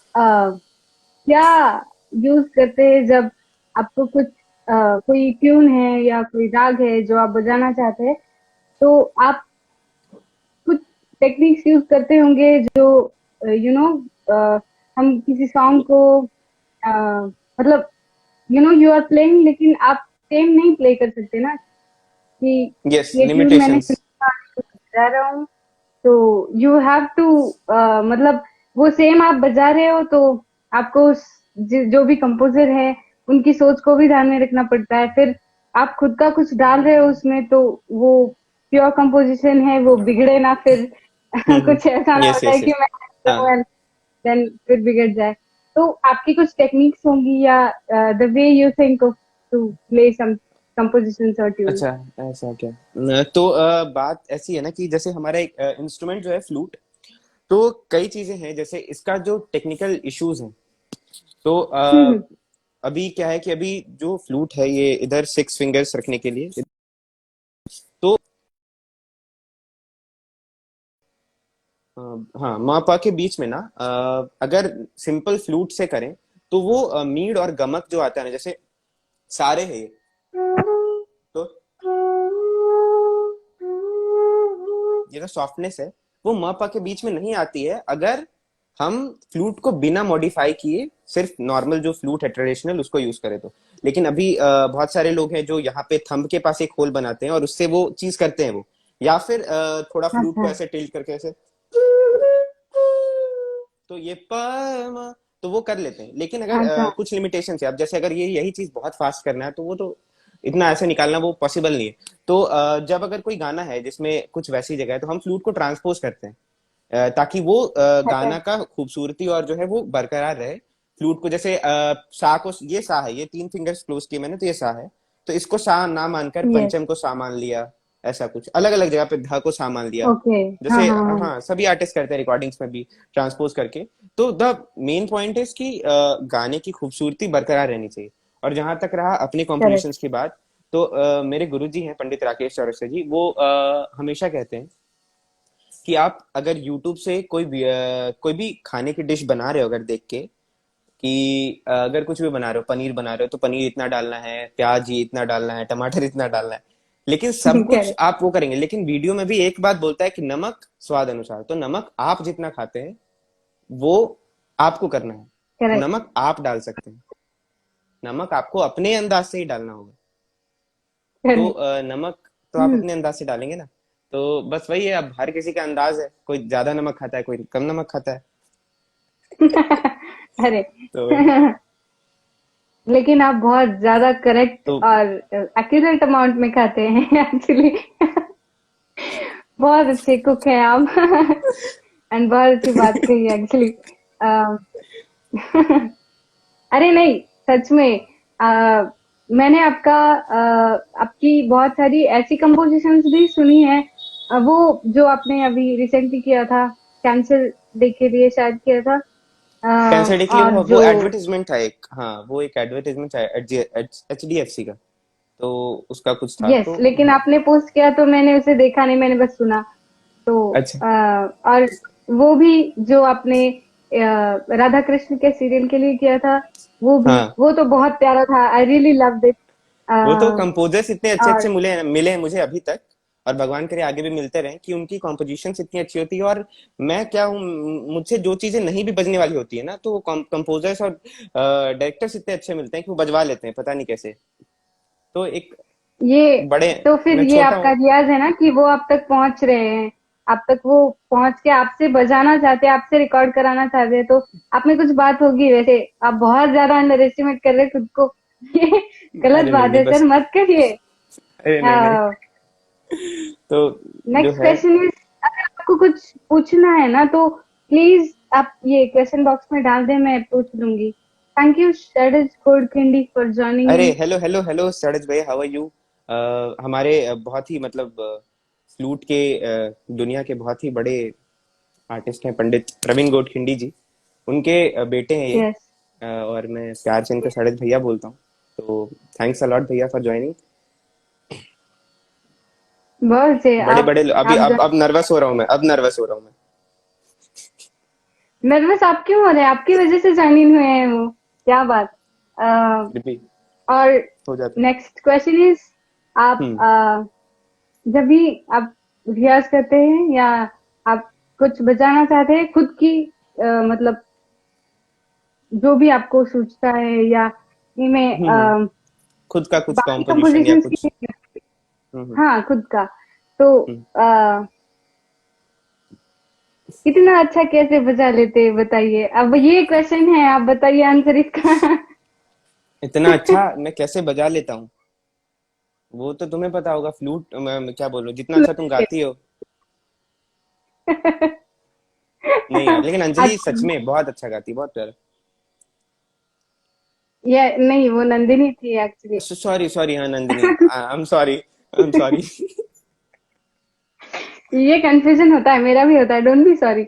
क्या यूज करते हैं जब आपको कुछ कोई ट्यून है या कोई राग है जो आप बजाना चाहते हैं, तो आप कुछ टेक्निक्स यूज करते होंगे जो यू नो हम किसी सॉन्ग को मतलब यू आर प्लेइंग, लेकिन आप सेम नहीं प्ले कर सकते ना कि यस, ये ट्यून मैंने लिमिटेशंस। चुना बजा रहा हूँ, तो यू हैव टू मतलब वो सेम आप बजा रहे हो तो आपको जो भी कंपोजर है उनकी सोच को भी ध्यान में रखना पड़ता है। फिर आप खुद का कुछ डाल रहे हो उसमें, तो वो प्योर कंपोजिशन है, वो बिगड़े ना फिर। कुछ ऐसा ना हो यस जाए यस कि यस। हाँ। मैं देन फिर बिगड़ जाए। तो आपकी कुछ टेक्निक्स होंगी या the way you think of to play some compositions और ट्यून्स। अच्छा, ऐसा क्या? तो बात ऐसी है ना कि जैसे हमारा एक इंस्ट्रूमेंट जो है फ्लूट, तो कई चीजें हैं जैसे इसका जो टेक्निकल इश्यूज हैं। तो हम्म। अभी क्या है कि अभी जो फ्लूट है ये इधर 6 फिंगर्स रखने के लिए, तो अ, हाँ, मापा के बीच में ना, अगर सिंपल फ्लूट से करें तो वो मीड और गमक जो आता है ना, जैसे सारे है ये, तो ये जो सॉफ्टनेस है वो मापा के बीच में नहीं आती है अगर हम फ्लूट को बिना मॉडिफाई किए सिर्फ नॉर्मल जो फ्लूट है ट्रेडिशनल उसको यूज करें तो। लेकिन अभी बहुत सारे लोग हैं जो यहाँ पे थंब के पास एक होल बनाते हैं और उससे वो चीज करते हैं वो, या फिर थोड़ा फ्लूट को अच्छा। ऐसे टिल्ट करके ऐसे, तो ये प तो वो कर लेते हैं। लेकिन अगर अच्छा। कुछ लिमिटेशन है, अब जैसे अगर ये यही चीज बहुत फास्ट करना है तो वो तो इतना ऐसे निकालना वो पॉसिबल नहीं है। तो जब अगर कोई गाना है जिसमें कुछ वैसी जगह है तो हम फ्लूट को ट्रांसपोज करते हैं, ताकि वो अच्छा। गाना का खूबसूरती और जो है वो बरकरार रहे। फ्लूट को जैसे सा को, ये सा है, ये 3 फिंगर्स क्लोज किए मैंने तो ये सा है, तो इसको सा ना मानकर यस। पंचम को सा मान लिया, ऐसा कुछ अलग अलग जगह पे ध को सा मान लिया। ओके। हाँ जैसे हाँ हाँ। हाँ, सभी आर्टिस्ट करते हैं रिकॉर्डिंग्स में भी ट्रांसपोज करके। तो द मेन पॉइंट इज कि गाने की खूबसूरती बरकरार रहनी चाहिए। और जहां तक रहा अपनी करेक्ट। कॉम्पोजिशंस की बात, तो मेरे गुरुजी हैं पंडित राकेश चौरसिया जी, वो हमेशा कहते हैं कि आप अगर YouTube से कोई भी खाने की डिश बना रहे हो अगर देख के, कि अगर कुछ भी बना रहे हो, पनीर बना रहे हो तो पनीर इतना डालना है, प्याज ये इतना डालना है, टमाटर इतना डालना है, लेकिन सब कुछ करेक्ट। आप वो करेंगे। लेकिन वीडियो में भी एक बात बोलता है कि नमक स्वाद अनुसार, तो नमक आप जितना खाते हैं वो आपको करना है। करेक्ट। नमक आप डाल सकते हैं, नमक आपको अपने अंदाज से ही डालना होगा। तो करेक्ट। नमक तो आप हम्म। अपने अंदाज से डालेंगे ना। तो बस वही है, अब हर किसी का अंदाज है, कोई ज्यादा नमक खाता है, कोई कम नमक खाता है। अरे। तो लेकिन आप बहुत ज्यादा करेक्ट तो और एक्यूरेट अमाउंट में खाते हैं एक्चुअली। बहुत अच्छे कुक हैं आप। एंड बहुत अच्छी बात कही एक्चुअली। अरे नहीं, सच में मैंने आपकी बहुत सारी ऐसी कंपोजिशंस भी सुनी है। वो जो आपने अभी रिसेंटली किया था, कैंसर डे के लिए शायद किया था। कैंसर डे के लिए और वो जो एडवर्टीजमेंट था एक, हाँ वो एक एडवर्टीजमेंट था HDFC का, तो उसका कुछ था यस, तो। लेकिन हाँ। आपने पोस्ट किया तो मैंने उसे देखा नहीं, मैंने बस सुना। तो अच्छा। और वो भी जो आपने राधा कृष्ण के सीरियल के लिए किया था, हाँ, वो तो बहुत प्यारा था। I really loved it. वो तो कंपोजर्स इतने अच्छे अच्छे और मिले मिले हैं मुझे अभी तक, और भगवान करे आगे भी मिलते रहे, कि उनकी कॉम्पोजिशन इतनी अच्छी होती है। और मैं क्या हूँ, मुझसे जो चीजें नहीं भी बजने वाली होती है ना, तो कंपोजर्स और डायरेक्टर्स इतने अच्छे मिलते हैं कि वो बजवा लेते हैं, पता नहीं कैसे। तो एक ये बड़े, तो फिर मैं ये छोटा आपका हूँ। रियाज है ना कि वो आप तक पहुंच रहे हैं। आप तक वो पहुंच के आपसे बजाना चाहते हैं, आपसे रिकॉर्ड कराना चाहते हैं, तो आप में कुछ बात होगी। वैसे आप बहुत ज्यादा अंडर एस्टिमेट कर रहे हैं खुद को। ये गलत अरे नहीं बात नहीं, है सर, बस। मत करिए। अरे नहीं नहीं। तो जो नेक्स्ट है, क्वेश्चन इज, अगर आपको कुछ पूछना है ना तो प्लीज आप ये क्वेश्चन बॉक्स में डाल दें, मैं पूछ लूंगी। Thank you Sharad Godkhindi for joining अरे इन। हेलो हेलो हेलो सरज भाई, हाउ आर यू? हमारे बहुत ही मतलब फ्लूट के दुनिया के बहुत ही बड़े आर्टिस्ट हैं पंडित प्रवीण गोडखिंडी जी, उनके बेटे हैं ये। यस। और मैं प्यार से इनको सड़क भैया बोलता हूँ। तो थैंक्स अलॉट भैया फॉर ज्वाइनिंग। बहुत से बड़े आप बड़े अभी आप अब नर्वस हो रहा हूँ मैं, अब नर्वस हो रहा हूँ मैं। नर्वस आप क्यों हो रहे हैं? आपकी वजह से ज्वाइन इन हुए हैं वो। क्या बात। अ, रिपीट और हो जाता है। नेक्स्ट क्वेश्चन इज, आप हम्म। जब भी आप रियाज करते हैं या आप कुछ बजाना चाहते हैं खुद की, मतलब जो भी आपको सूझता है, या इनमें हम्म। खुद का कुछ बाकी कॉम्पोजिशन या कंपोजिशंस कुछ। की। हम्म। हाँ, खुद का। तो हम्म। आ, इतना अच्छा कैसे बजा लेते हैं बताइए। अब ये क्वेश्चन है, आप बताइए आंसर इसका। इतना अच्छा मैं कैसे बजा लेता हूँ, वो तो तुम्हें पता होगा। फ्लूट, मैं क्या बोलूं, जितना अच्छा तुम गाती हो। नहीं यार, लेकिन अंजलि अच्छा, सच में बहुत अच्छा गाती है, बहुत प्यारा। ये नहीं, वो नंदिनी थी एक्चुअली। सॉरी सॉरी, हाँ Nandini, I am sorry, I am sorry. ये कंफ्यूजन होता है, मेरा भी होता है, डोंट बी सॉरी।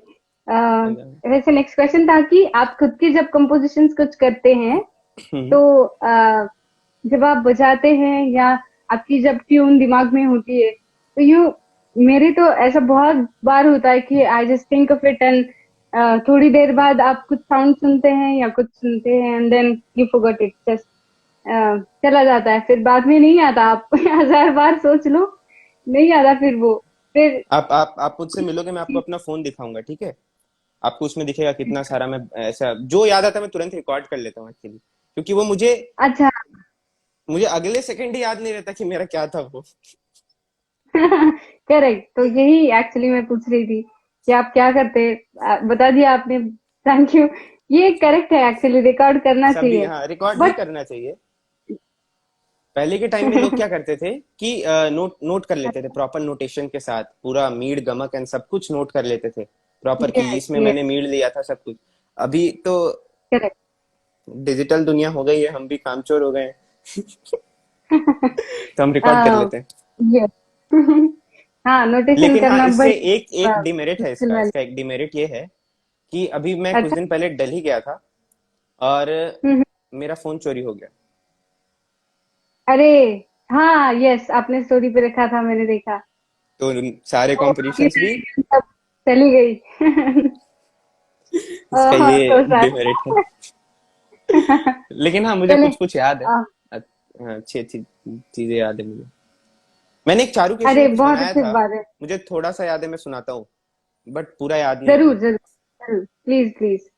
वैसे नेक्स्ट क्वेश्चन था कि आप खुद की जब कंपोजिशंस कुछ करते हैं, तो जब आप बजाते हैं या आपकी जब ट्यून दिमाग में होती है, तो यू, मेरे तो ऐसा बहुत बार होता है कि I just think of it and थोड़ी देर बाद आप कुछ साउंड सुनते हैं या कुछ सुनते हैं and then you forgot it, just चला जाता है, फिर बाद में नहीं आता। आप 1000 बार सोच लो, नहीं आता फिर वो, फिर। आप मुझसे मिलोगे, मैं आपको अपना फोन दिखाऊंगा, ठीक है? आपको उसमें दिखेगा कितना सारा मैं ऐसा जो याद आता है मैं तुरंत रिकॉर्ड कर लेता हूँ एक्चुअली, क्योंकि वो मुझे अच्छा। मुझे अगले सेकंड ही याद नहीं रहता कि मेरा क्या था वो। करेक्ट, तो यही एक्चुअली मैं पूछ रही थी कि आप क्या करते। बता दिया आपने, थैंक यू। ये करेक्ट है एक्चुअली, रिकॉर्ड करना सभी, चाहिए। हाँ, रिकॉर्ड ही बट करना चाहिए। पहले के टाइम में लोग क्या करते थे कि नोट नोट कर लेते थे प्रॉपर नोटेशन के साथ, पूरा मीड़ गमक एंड सब कुछ नोट कर लेते थे प्रॉपर, कि यस, इसमें मैंने यस, मीड़ लिया था सब कुछ। अभी तो करेक्ट। डिजिटल दुनिया हो गई है, हम भी कामचोर हो गए हैं। तो हम रिकॉर्ड कर लेते हैं। यस। हाँ, नोटेशन लेकिन हाँ, करना इससे बड़ी एक एक डिमेरिट है, मुश्किल इसका वाली। इसका एक डिमेरिट ये है कि अभी मैं कुछ अच्छा। दिन पहले दिल्ली गया था और हम्म। मेरा फोन चोरी हो गया। अरे, हाँ, यस, आपने स्टोरी पे रखा था, मैंने देखा। तो सारे तो आपकी कॉम्पिटिशन्स भी, सहेलियां सब चली गई। इसका ओह, ये सो सैड। डिमेरिट है। लेकिन हाँ, मुझे चले। कुछ कुछ याद है। हाँ, अच्छी अच्छी चीजें याद है मुझे। मैंने एक चारुकेशी अरे, में कुछ बहुत बनाया अच्छी था, बात है। मुझे थोड़ा सा याद है, मैं सुनाता हूँ, बट पूरा याद नहीं है जरूर, मुझे। जरूर, जरूर, प्लीज, प्लीज।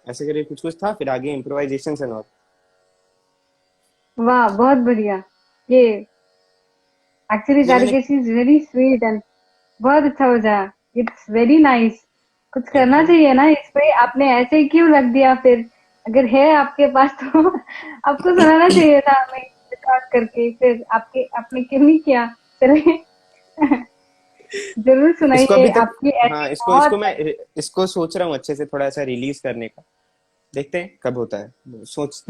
ऐसे करके कुछ कुछ था, फिर आगे इम्प्रोवाइजेशन एंड ऑल। वाह, बहुत बढ़िया। ये एक्चुअली ये मैंने, तारिकेशी इज वेरी स्वीट एंड बहुत अच्छा बजा। It's very nice. कुछ थैंक करना यू। चाहिए ना इस पे, आपने ऐसे ही क्यों रख दिया फिर? अगर है आपके पास तो आपको सुनाना चाहिए था हमें, रिकॉर्ड करके। फिर आपके आपने क्यों नहीं किया? चलिए। जरूर इसको सुनाइए, अभी तक, आपकी हाँ, ऐसी इसको इसको बहुत। मैं इसको सोच रहा हूँ अच्छे से थोड़ा सा रिलीज करने का, देखते हैं कब होता है।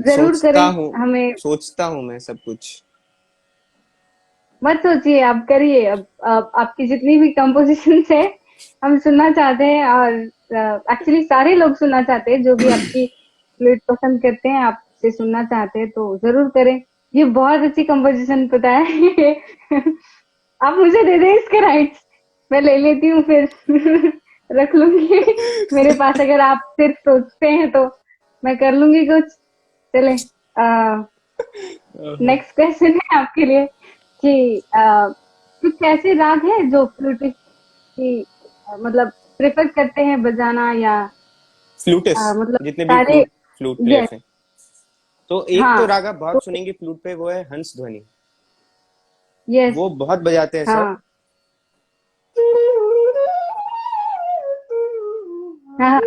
जरूर करें हमें। सोचता हूँ मैं सब कुछ। मत सोचिए, आप करिए। अब आपकी जितनी भी कंपोजिशन है हम सुनना चाहते हैं, और एक्चुअली सारे लोग सुनना चाहते हैं जो भी आपकी फ्लूट पसंद करते हैं, आपसे सुनना चाहते हैं, तो जरूर करें। ये बहुत अच्छी कंपोजिशन पता है। आप मुझे दे दें इसके राइट्स, मैं ले लेती हूँ फिर। रख लूंगी मेरे पास, अगर आप सिर्फ सोचते हैं तो मैं कर लूंगी कुछ। चले, नेक्स्ट क्वेश्चन है आपके लिए कि कुछ ऐसे राग है जो फ्लूटिस्ट की मतलब प्रेफर करते हैं बजाना, या फ्लूटिस्ट, मतलब जितने भी सारे। Flute yes. प्लेयर्स हैं, तो एक तो हाँ। राग आप तो बहुत सुनेंगे फ्लूट पे, वो है हंस ध्वनि। यस। वो बहुत बजाते हैं सब। हाँ हाँ।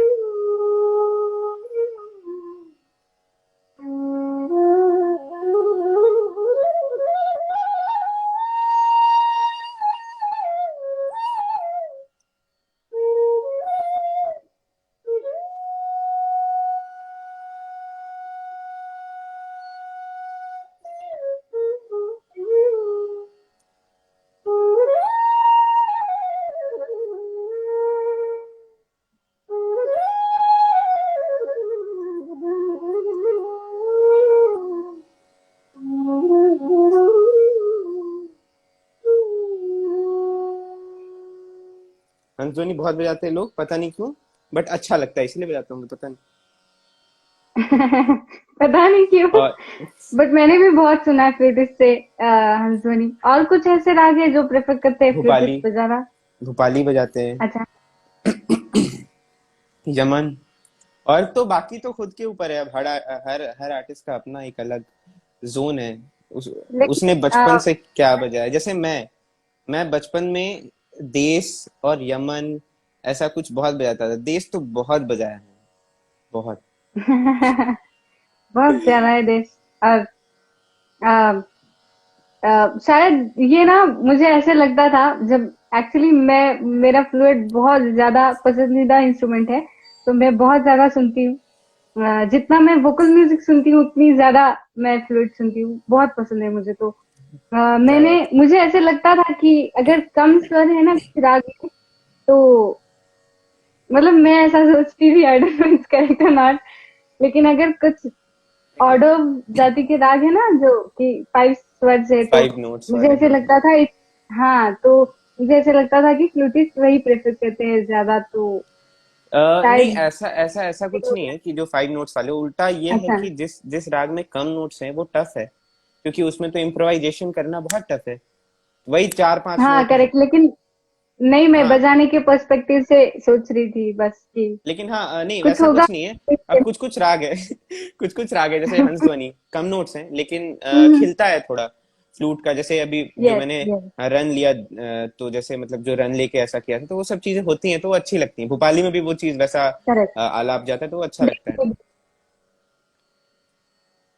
हंस ध्वनि बहुत बजाते हैं लोग, पता नहीं क्यों, बट अच्छा लगता है इसलिए बजाता हूँ, पता नहीं। पता नहीं क्यों, और बट मैंने भी बहुत सुना है फ्लूटिस्ट से हंसध्वनि। और कुछ ऐसे राग है जो प्रेफर करते हैं फ्लूटिस्ट भोपाली, बजाना? भोपाली बजाते हैं, अच्छा। यमन। और तो बाकी तो खुद के ऊपर है। अब हर हर हर आर्टिस्ट का अपना एक अलग जोन है। उस लेकिन उसने बचपन से क्या बजाया है। जैसे मैं बचपन में देश और यमन ऐसा कुछ बहुत बजाता था। देश तो बहुत बजाया है, बहुत। बहुत प्यारा है देश। और अ, शायद ये ना, मुझे ऐसे लगता था जब एक्चुअली मैं, मेरा फ्लूट बहुत ज्यादा पसंदीदा इंस्ट्रूमेंट है, तो मैं बहुत ज्यादा सुनती हूँ। जितना मैं वोकल म्यूजिक सुनती हूँ उतनी ज्यादा मैं फ्लूट सुनती हूँ, बहुत पसंद है मुझे। तो क्या मैंने, बात मुझे ऐसे लगता था कि अगर कम स्वर है ना किसी राग में, तो मतलब मैं ऐसा सोचती थी, I don't know it's correct और नॉट, लेकिन अगर कुछ ऑर्डर जाति के राग है ना जो कि 5 स्वर से, है, तो 5 नोट्स मुझे वाले, ऐसे हाँ। लगता था हाँ, तो मुझे ऐसे लगता था कि फ्लूटिस्ट वही प्रेफर करते हैं ज्यादा, तो नहीं, शायद। ऐसा ऐसा ऐसा कुछ नहीं है कि जो 5 नोट्स वाले। उल्टा ये है अच्छा। कि जिस जिस राग में कम नोट्स हैं वो टफ है, क्योंकि उसमें तो इम्प्रोवाइजेशन करना बहुत टफ है। वही 4-5 हाँ नोट हैं। करेक्ट, लेकिन नहीं, मैं हाँ, बजाने के पर्सपेक्टिव से सोच रही थी बस कि लेकिन हाँ, नहीं कुछ वैसा होगा। कुछ नहीं है। अब कुछ कुछ राग है कुछ कुछ राग है, जैसे हंस ध्वनि कम नोट्स हैं, लेकिन खिलता है थोड़ा फ्लूट का। जैसे अभी जो यस मैंने यस। रन लिया, तो जैसे मतलब जो रन लेके ऐसा किया था, तो वो सब चीजें होती हैं तो वो अच्छी लगती हैं। भोपाली में भी वो चीज वैसा करेक्ट। आलाप जाता है तो वो अच्छा लगता है।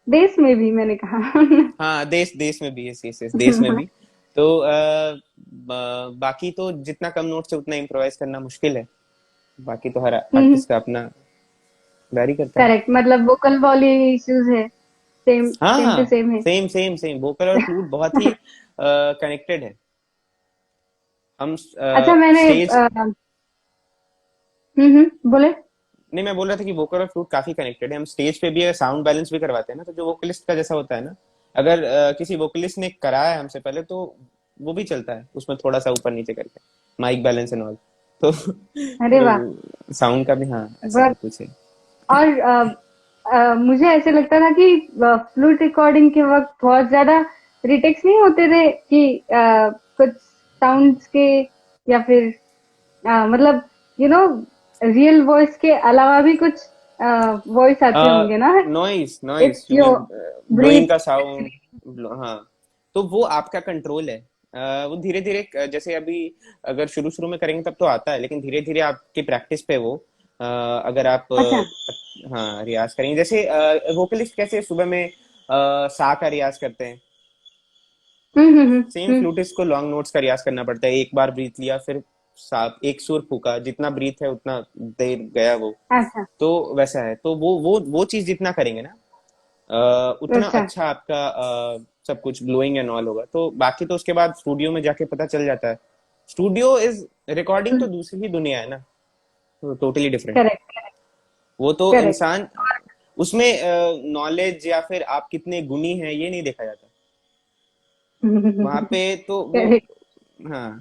देश में भी मैंने कहा। हाँ, देश देश में भी, यस देश में भी। तो बाकी तो जितना कम नोट्स है उतना इम्प्रोवाइज करना मुश्किल है। बाकी तो हर आर्टिस्ट का अपना वैरी करता है। करेक्ट, मतलब वोकल वॉली इश्यूज है, सेम हाँ सेम टू हाँ, सेम है। सेम सेम सेम, वोकल और फ्लूट बहुत ही कनेक्टेड है। हम अच्छा, मैंने स्टेज, बोले। नहीं मैं बोल रहा था कि वोकल और फ्लूट काफी कनेक्टेड है। हम स्टेज पे भी साउंड बैलेंस भी करवाते हैं ना, तो जो वोकलिस्ट का जैसा होता है ना, अगर किसी वोकलिस्ट ने कराया है हमसे पहले, तो वो भी चलता है उसमें थोड़ा सा ऊपर नीचे करके, माइक बैलेंस एंड ऑल। तो अरे वाह। साउंड का भी हाँ ऐसा बट कुछ है। और मुझे ऐसे लगता था कि फ्लूट रिकॉर्डिंग के वक्त बहुत ज्यादा रिटेक्स नहीं होते थे कि कुछ साउंड्स के, या फिर मतलब यू नो रियल वॉइस के अलावा भी कुछ वॉइस आते होंगे ना? Noise noise, it's human your blowing breath. का साउंड, हाँ। तो वो आपका कंट्रोल है। वो धीरे धीरे, जैसे अभी अगर शुरू शुरू में करेंगे तब तो आता है, लेकिन धीरे धीरे आपकी प्रैक्टिस पे वो, अगर आप अच्छा। हाँ रियाज करेंगे, जैसे वोकलिस्ट कैसे सुबह में सा का रियाज करते हैं, सेम हम्म। फ्लूटिस्ट को लॉन्ग नोट्स का रियाज करना पड़ता है। एक बार ब्रीथ लिया, फिर साफ एक सुर फूका, जितना ब्रीथ है उतना देर गया वो। अच्छा। तो वैसा है, तो वो चीज जितना करेंगे ना, उतना अच्छा। अच्छा आपका सब कुछ ब्लोइंग एंड ऑल होगा। तो बाकी तो उसके बाद स्टूडियो में जाके पता चल जाता है। स्टूडियो इज रिकॉर्डिंग तो दूसरी ही दुनिया है ना, तो टोटली डिफरेंट। करेक्ट। वो तो करेक्ट। इंसान, उसमें नॉलेज या फिर आप कितने गुणी हैं ये नहीं देखा जाता वहां पे। तो वो, करेक्ट। हाँ,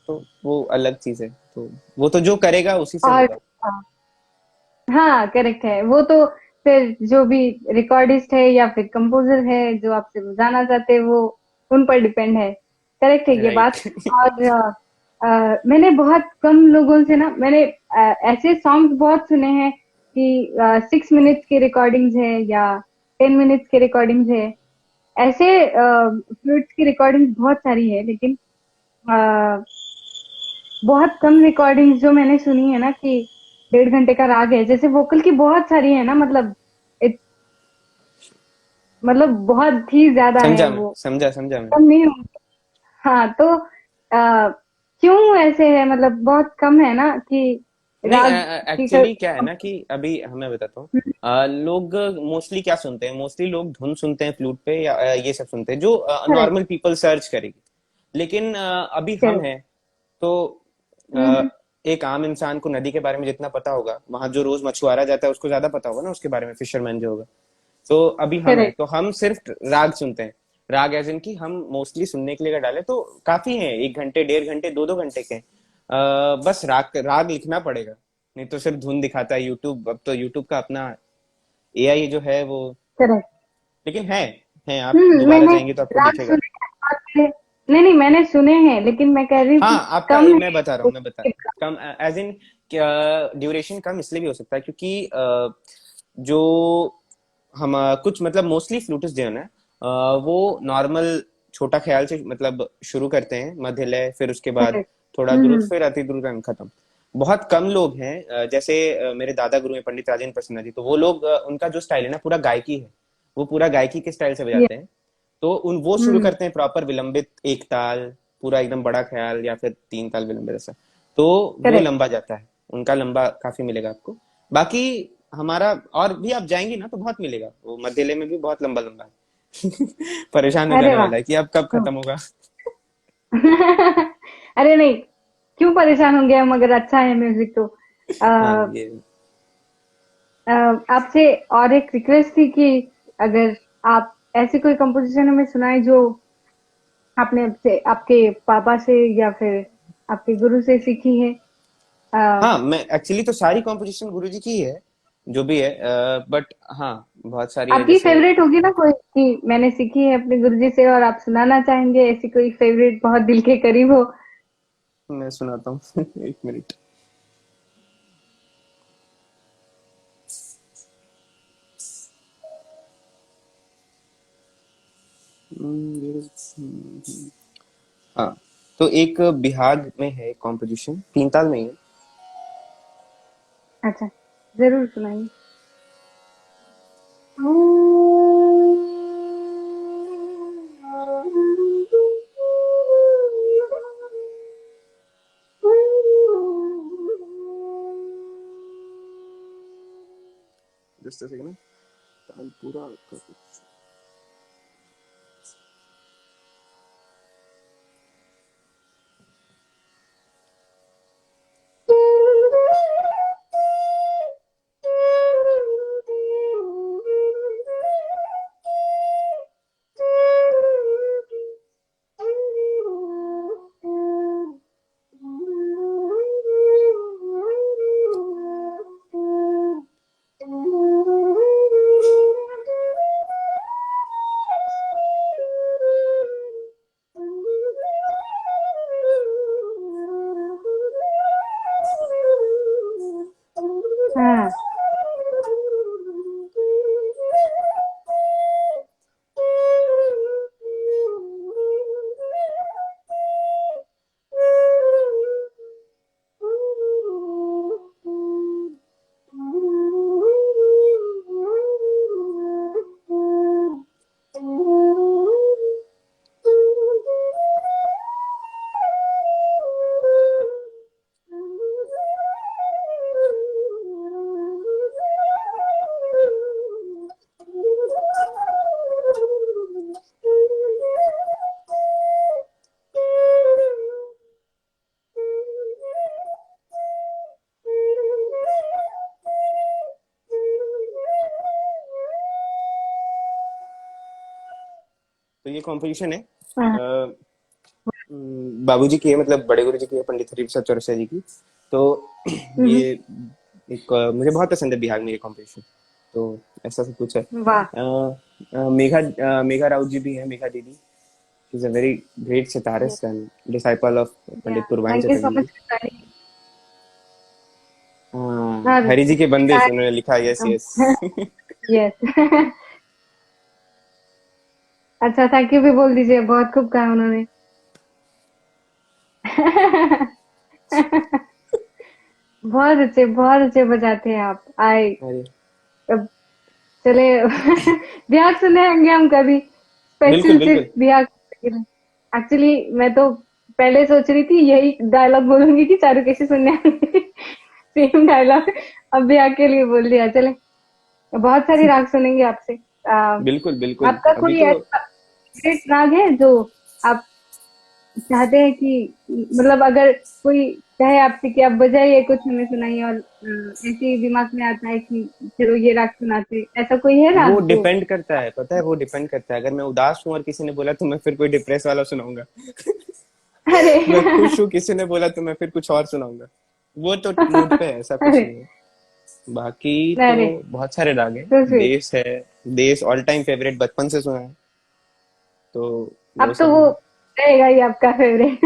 तो वो अलग चीज है। तो वो तो जो करेगा उसी से और होगा। हाँ, करेक्ट है वो तो। फिर जो भी रिकॉर्डिस्ट है या फिर कंपोजर है जो आपसे बजाना चाहते हैं, वो उन पर डिपेंड है। करेक्ट है ये राइट। बात। और मैंने बहुत कम लोगों से ना, मैंने ऐसे सॉन्ग्स बहुत सुने हैं कि 6 मिनट्स की रिकॉर्डिंग्स है या 10 मिनट्स की रिकॉर्डिंग्स है। ऐसे फ्लूट्स की रिकॉर्डिंग्स बहुत सारी है, लेकिन अ, बहुत कम रिकॉर्डिंग्स जो मैंने सुनी है ना कि 1.5 घंटे का राग है। जैसे वोकल की बहुत सारी है ना, मतलब मतलब बहुत ही ज्यादा है समझा मैं, वो, समझा समझा मैं। कम नहीं होंगे। हाँ तो क्यों ऐसे है, मतलब बहुत कम है ना कि नहीं, राग की एक्चुअली क्या है ना कि अभी हमें बताता हूँ। लोग मोस्टली क्या सुनते हैं, मोस्टली लोग धुन सुनते हैं फ्लूट पे, या ये सब सुनते हैं जो करेक्ट। नॉर्मल पीपल सर्च करेगी। लेकिन अभी हम करेक्ट। हैं, तो अ, एक आम इंसान को नदी के बारे में जितना पता होगा, वहां जो रोज मछुआरा जाता है उसको ज्यादा पता होगा ना उसके बारे में, फिशरमैन जो होगा। तो अभी हम हैं, करेक्ट। तो हम सिर्फ राग सुनते हैं। राग एज इन की हम मोस्टली सुनने के लिए अगर डाले तो काफी है, 1 घंटे 1.5 घंटे 2-2 घंटे के बस राग राग लिखना पड़ेगा। नहीं तो सिर्फ धुन दिखाता है यूट्यूब। अब तो यूट्यूब का अपना एआई जो है वो, करेक्ट। लेकिन है आप दोबारा मैंने जाएंगे तो आपको राग दिखेगा। सुने हैं नहीं नहीं, मैंने सुने हैं, लेकिन मैं कह रही हूँ कि हाँ, आपका कम मैं है बता रहा हूँ, मैं बता वो। कम एज इन ड्यूरेशन कम इसलिए भी हो सकता है क्योंकि जो हम कुछ मतलब मोस्टली फ्लूटिस्ट जो है ना, वो नॉर्मल छोटा ख्याल से मतलब शुरू करते हैं, मध्य लय, फिर उसके बाद करेक्ट। थोड़ा द्रुत, फिर अति द्रुत एंड खत्म। बहुत कम लोग हैं, जैसे मेरे दादा गुरु हैं पंडित राजेंद्र प्रसन्ना जी, तो वो लोग उनका जो स्टाइल है ना पूरा गायकी है, वो पूरा गायकी के स्टाइल से ये। बजाते हैं। तो उन वो शुरू हम्म। करते हैं प्रॉपर विलंबित एक ताल, पूरा एकदम बड़ा ख्याल, या फिर 3 ताल विलंबित ऐसा। तो वो करेक्ट। लंबा जाता है, उनका लंबा काफी मिलेगा आपको। बाकी हमारा और भी आप जाएंगे ना तो बहुत मिलेगा, वो मध्यले में भी बहुत लंबा लंबा है। परेशान हो अरे जाने वाह। वाला है कि अब कब तो खत्म होगा। अरे नहीं, क्यों परेशान होंगे हम, अगर अच्छा है म्यूजिक तो। हाँ अ, ये। आपसे और एक रिक्वेस्ट थी कि अगर आप ऐसी कोई कंपोजिशन हमें सुनाए जो आपने आपसे, आपके पापा से या फिर आपके गुरु से सीखी है। अ, हाँ, मैं एक्चुअली तो सारी कॉम्पोजिशन गुरुजी की ही है, जो भी है, बट हाँ, बहुत सारी है आपकी जैसे। फेवरेट होगी ना कोई कि मैंने सीखी है अपने गुरुजी से और आप सुनाना चाहेंगे, ऐसी कोई फेवरेट बहुत दिल के करीब हो। मैं सुनाता हूँ। एक मिनट। हाँ, तो एक बिहाग में है कॉम्पोजिशन, 3 ताल में ही है। अच्छा, जरूर सुनाइए। जस्ट अ सेकंड, ताल पूरा कर। तो ये कॉम्पोजिशन है, हाँ, बाबूजी की है, मतलब बड़े गुरु जी की है, पंडित हरि प्रसाद चौरसिया जी की। तो ये हम्म, एक मुझे बहुत पसंद है बिहार में ये कॉम्पोजिशन। तो ऐसा सब कुछ है। वाह। मेघा राउत जी भी है, मेघा दीदी। She is a very great sitarist and disciple of या Pandit Purbayan thank you so Chatterjee ji. Much for. हाँ, हाँ, हरि जी के बंदिश सितारे। उन्होंने लिखा, यस यस। यस। अच्छा, थैंक यू भी बोल दीजिए, बहुत खूब कहा उन्होंने। बहुत अच्छे बजाते हैं आप। आई अरे अब चले। बिहार सुने होंगे हम कभी, बिल्कुल स्पेशल बिल्कुल। सिर्फ बिहार के लिए। एक्चुअली मैं तो पहले सोच रही थी यही डायलॉग बोलूंगी कि चारू कैसे सुनने आएंगे। सेम डायलॉग अब बिहार के लिए बोल दिया। चले, बहुत सारी राग सुनेंगे आपसे। बिल्कुल बिल्कुल आपका अभी कोई तो। ऐसा फेवरेट राग है जो आप चाहते हैं कि, मतलब अगर कोई कहे आपसे कि आप बजाइए कुछ हमें सुनाइए, और ऐसे ही दिमाग में आता है कि चलो ये राग सुनाते, ऐसा कोई है वो राग जो। डिपेंड करता है, पता है, वो डिपेंड करता है। अगर मैं उदास हूँ और किसी ने बोला तो मैं फिर कोई डिप्रेस वाला सुनाऊंगा। अरे। मैं खुश हूँ किसी ने बोला तो मैं फिर कुछ और सुनाऊंगा। वो तो मूड पे है, ऐसा कुछ अरे, नहीं है। बाकी तो अरे, बहुत सारे राग हैं। तो स्वीट। देश है, देश ऑल टाइम फेवरेट, बचपन से सुना है। तो वो अब तो सब वो है रहेगा ही आपका फेवरेट।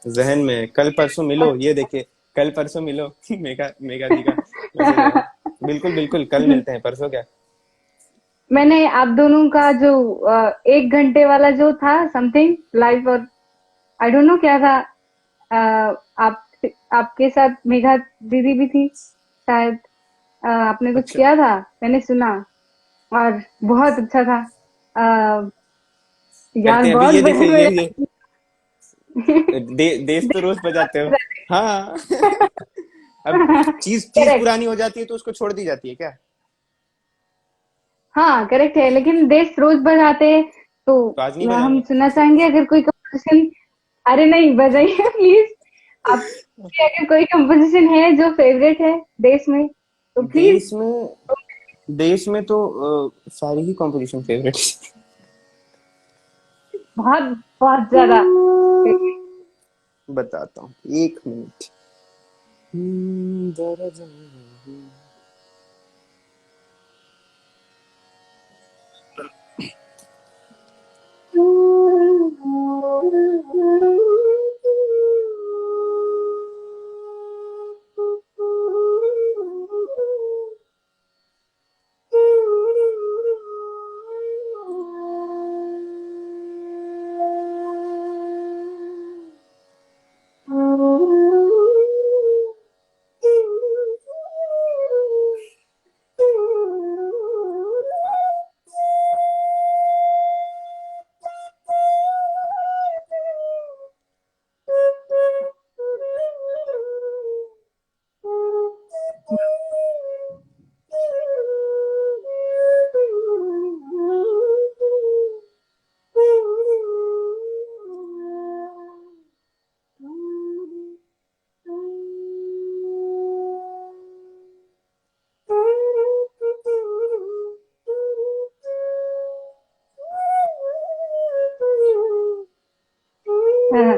जहन में। कल परसों मिलो, ये देखिए, कल परसों मिलो। मेघा मेघा जी का मैसेज आया। बिल्कुल बिल्कुल, कल मिलते हैं, परसों क्या। मैंने आप दोनों का जो 1 घंटे वाला जो था समथिंग लाइव, और आई डोंट नो क्या था। आप आपके साथ मेघा दीदी भी थी शायद। आपने कुछ अच्छा, किया था, मैंने सुना, और बहुत अच्छा था। अ, यार करते हैं अभी, बहुत ये देखिए, बड़े बड़े। ये देश तो रोज बजाते हो। हाँ। अब चीज चीज करेक्ट। पुरानी हो जाती है तो उसको छोड़ दी जाती है क्या। हाँ, करेक्ट है, लेकिन देश रोज बजाते हैं तो तो आज नहीं हम बजाएंगे। सुनना चाहेंगे अगर कोई कंपोजिशन। अरे नहीं, बजाइए प्लीज। आप अगर कोई कंपोजिशन है जो फेवरेट है देश में तो प्लीज। देश में, देश में तो सारी ही कॉम्पोजिशन फेवरेट। बहुत बहुत ज्यादा। बताता हूँ, एक मिनट। जरा जरा। हाँ,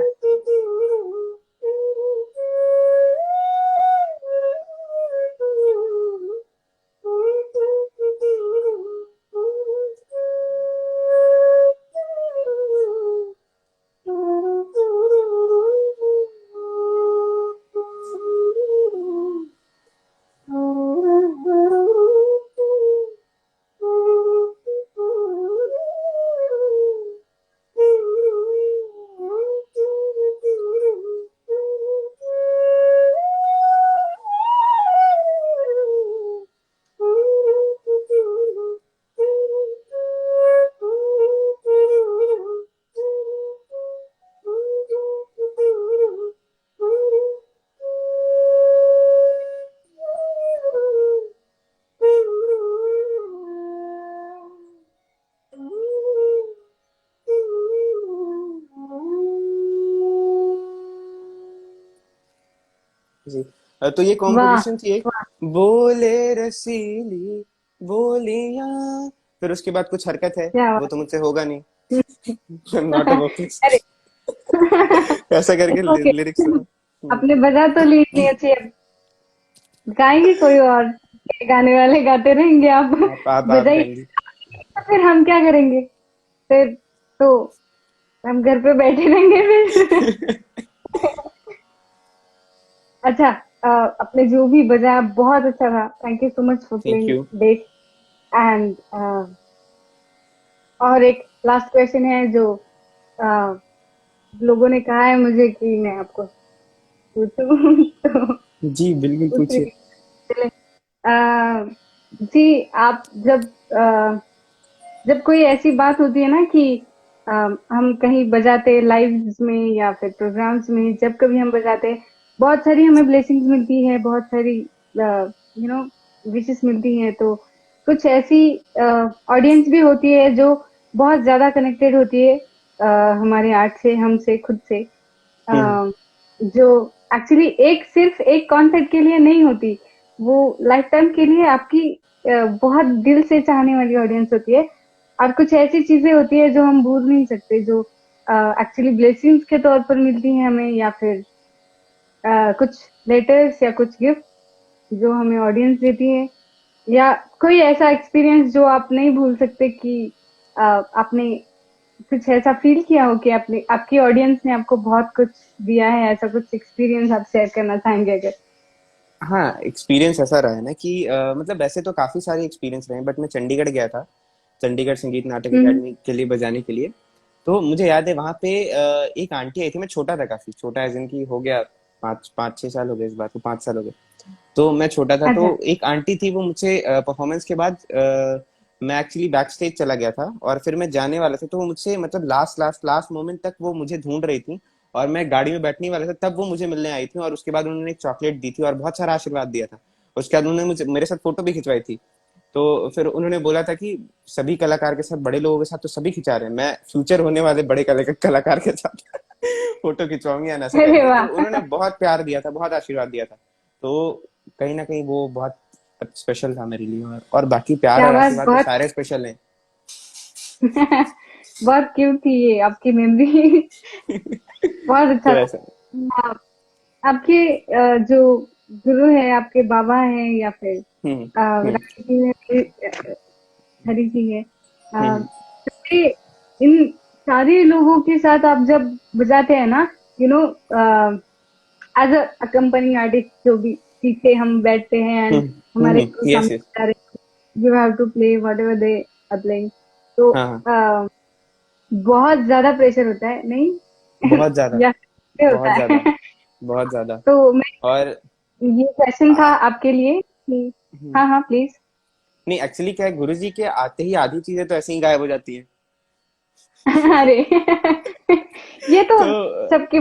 जी। तो ये वाह, कॉम्पोजिशन थी एक। वाह, बोले रसीली बोलियां, फिर उसके बाद कुछ हरकत है, क्या वो बात। तो मुझसे होगा नहीं। नॉट अ अरे वोकलिस्ट। ऐसा करके ओके, लिरिक्स सुनो। आपने बजा तो ली इतनी अच्छी, अब गाएंगे कोई और, ये गाने वाले गाते रहेंगे आप आप बजाइए। गाएंगी। तो फिर हम क्या करेंगे फिर? तो हम घर पे बैठे रहेंगे फिर। अच्छा, आपने जो भी बजाया बहुत अच्छा था, thank you so much for thank playing you. Base. And और एक लास्ट क्वेश्चन है जो uh, लोगों ने कहा है मुझे कि मैं आपको पूछूं तो जी बिल्कुल पूछ रही पूछिए। हूँ। चले, अ, जी, आप जब जब कोई ऐसी बात होती है ना कि हम कहीं बजाते लाइव्स में या फिर प्रोग्राम्स में, जब कभी हम बजाते हैं, बहुत सारी हमें ब्लेसिंग्स मिलती है, बहुत सारी विशेस मिलती हैं। तो कुछ ऐसी ऑडियंस भी होती है जो बहुत ज्यादा कनेक्टेड होती है हमारे आर्ट से, हमसे, खुद से, हम्म। जो एक्चुअली एक सिर्फ एक कॉन्सर्ट के लिए नहीं होती, वो लाइफ टाइम के लिए आपकी बहुत दिल से चाहने वाली ऑडियंस होती है। और कुछ ऐसी चीजें होती है जो हम भूल नहीं सकते, जो एक्चुअली ब्लेसिंग्स के तौर पर मिलती हैं हमें, या फिर कुछ लेटर्स या कुछ गिफ्ट जो हमें ऑडियंस देती है, या कोई ऐसा एक्सपीरियंस जो आप नहीं भूल सकते कि आपने कुछ ऐसा फील किया हो कि आपने, आपकी ऑडियंस ने आपको बहुत कुछ दिया है, ऐसा कुछ एक्सपीरियंस आप शेयर करना चाहेंगे अगर? हाँ, एक्सपीरियंस ऐसा रहा है ना कि मतलब वैसे तो काफी सारे एक्सपीरियंस रहे हैं, बट मैं चंडीगढ़ गया था, चंडीगढ़ संगीत नाटक हम्म। एकेडमी के लिए बजाने के लिए। तो मुझे याद है वहां पे एक आंटी आई थी। मैं छोटा था, काफी छोटा, एज इन की हो गया 5-6 साल हो गए इस बात को, 5 साल हो गए। तो मैं छोटा था, तो अच्छा। एक आंटी थी, वो मुझसे परफॉर्मेंस के बाद मैं एक्चुअली बैक स्टेज चला गया था और फिर मैं जाने वाला था, तो वो मुझसे मतलब लास्ट लास्ट लास्ट मोमेंट तक वो मुझे ढूंढ रही थी। और मैं गाड़ी में बैठने वाला था, तब वो मुझे मिलने आई थी, और उसके बाद उन्होंने एक चॉकलेट दी थी और बहुत सारा आशीर्वाद दिया था। उसके बाद उन्होंने मुझे मेरे साथ फोटो भी खिंचवाई थी। तो फिर उन्होंने बोला था कि सभी कलाकार के साथ, बड़े लोगों के साथ तो सभी खिंचा रहे हैं, मैं फ्यूचर होने वाले बड़े कलाकार के साथ फोटो खिंचवाऊंगी या ऐसा अरे करके। तो वाह, उन्होंने बहुत प्यार दिया था, बहुत आशीर्वाद दिया था। तो कहीं ना कहीं वो बहुत स्पेशल था मेरे लिए। और बाकी प्यार क्या और बात, आशीर्वाद तो बहुत सारे स्पेशल हैं। बहुत क्यूट थी ये आपकी मेमोरी। बहुत अच्छा तो था। ऐसा। आप, आपके जो गुरु है, आपके बाबा हैं या फिर हम्म। हम्म। राखी जी है, हरी जी है, हम्म। सबसे, इन सारे लोगों के साथ आप जब बजाते हैं ना, you know, as a accompanying artist, जो भी पीछे हम बैठते हैं एंड हमारे गुरु यस सामने यस। बजा रहे हैं, you have to play whatever they are playing, तो हाँ हाँ। बहुत ज्यादा प्रेशर होता है नहीं? बहुत ज्यादा। या फिर होता बहुत ज्यादा। है? बहुत ज्यादा। तो मैं, और ये क्वेश्चन था आ, आपके लिए कि, हम्म, हाँ हाँ प्लीज। नहीं, एक्चुअली क्या है, गुरुजी के आते ही आधी चीजें तो ऐसे ही गायब हो जाती हैं। अरे ये तो तो सबकी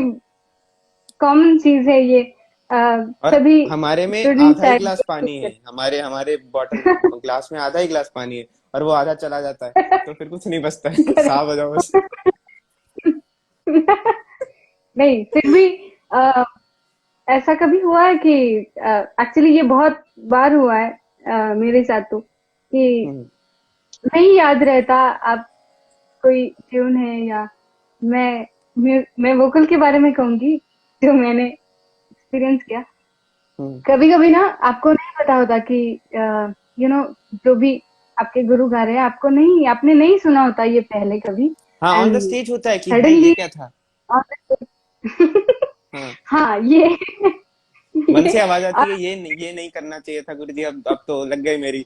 कॉमन चीज है ये, अ, और सभी हमारे में स्टूडेंट आधा ही शायद गिलास पानी है, हमारे हमारे बॉटल ग्लास में आधा ही गिलास पानी है, और वो आधा चला जाता है। तो फिर कुछ नहीं बचता है, साफ हो जाओ बस। नहीं, फिर भी अ, ऐसा कभी हुआ है कि, एक्चुअली ये बहुत बार हुआ है मेरे साथ, तो कि हम्म। नहीं याद रहता आप, कोई ट्यून है, या मैं वोकल के बारे में कहूंगी जो मैंने एक्सपीरियंस किया। हम्म। कभी कभी ना आपको नहीं पता होता कि जो भी आपके गुरु गा रहे हैं, आपको नहीं, आपने नहीं सुना होता ये पहले कभी, हाँ, ऑन द एंड स्टेज होता है कि हाँ ये सडनली क्या था। हाँ, हाँ, ये मन ये से आवाज और आती है, ये नहीं करना चाहिए था गुरुजी, अब तो लग गई मेरी।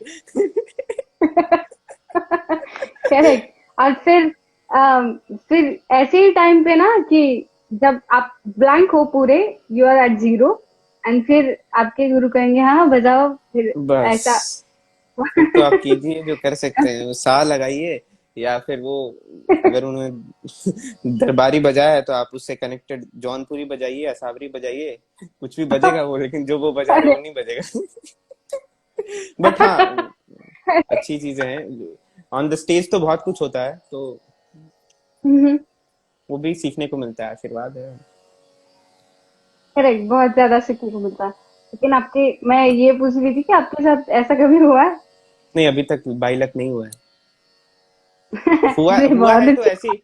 करेक्ट। और फिर ऐसे ही टाइम पे ना कि जब आप ब्लैंक हो पूरे, you are at zero, and फिर आपके गुरु कहेंगे हाँ बजाओ, फिर ऐसा। बस फिर तो आप कीजिए जो कर सकते हैं, वो सा लगाइए, या फिर वो, अगर उन्होंने दरबारी बजाया है तो आप उससे कनेक्टेड जौनपुरी बजाइए, असावरी बजाइए, कुछ भी बजेगा वो, लेकिन जो वो बजा रहे अरे वो नहीं बजेगा। बट हाँ, अच्छी चीजें हैं। ऑन द स्टेज तो बहुत कुछ होता है, तो वो भी सीखने को मिलता है, आशीर्वाद है। करेक्ट, बहुत ज्यादा सीखने को मिलता है। लेकिन आपके, मैं ये पूछ रही थी कि आपके साथ ऐसा कभी हुआ है? नहीं, अभी तक बाई लक नहीं हुआ है। हुआ अरे हुआ बहुत है तो अच्छी। ऐसी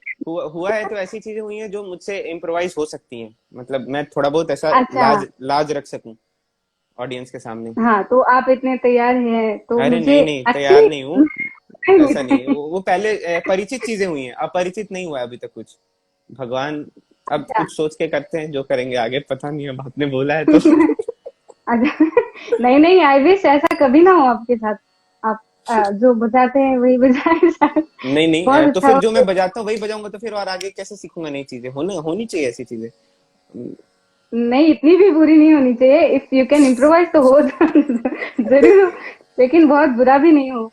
हुआ है तो ऐसी चीजें हुई हैं जो मुझसे इम्प्रोवाइज हो सकती हैं, मतलब मैं थोड़ा बहुत ऐसा अच्छा। लाज लाज रख सकूं ऑडियंस के सामने। हाँ, तो आप इतने तैयार हैं तो अरे मुझे नहीं नहीं, तैयार एक्चुअली नहीं हूँ। ऐसा नहीं है, मुझे वो पहले परिचित चीजें हुई हैं, अपरिचित नहीं हुआ है अभी तक कुछ। भगवान अब अच्छा। कुछ सोच के करते हैं, जो करेंगे आगे पता नहीं, अब आपने बोला है तो। अच्छा। नहीं नहीं, आई विश ऐसा कभी ना हो आपके साथ। आप जो बजाते हैं वही बजाए शायद। नहीं नहीं, बहुत तो अच्छा फिर हो। जो मैं बजाता हूँ वही बजाऊंगा, तो फिर और आगे कैसे सीखूंगा नई चीजें, होने होनी चाहिए ऐसी चीजें। नहीं, इतनी भी बुरी नहीं होनी चाहिए। इफ यू कैन इम्प्रोवाइज तो हो जरूर हो, लेकिन बहुत बुरा भी नहीं हो।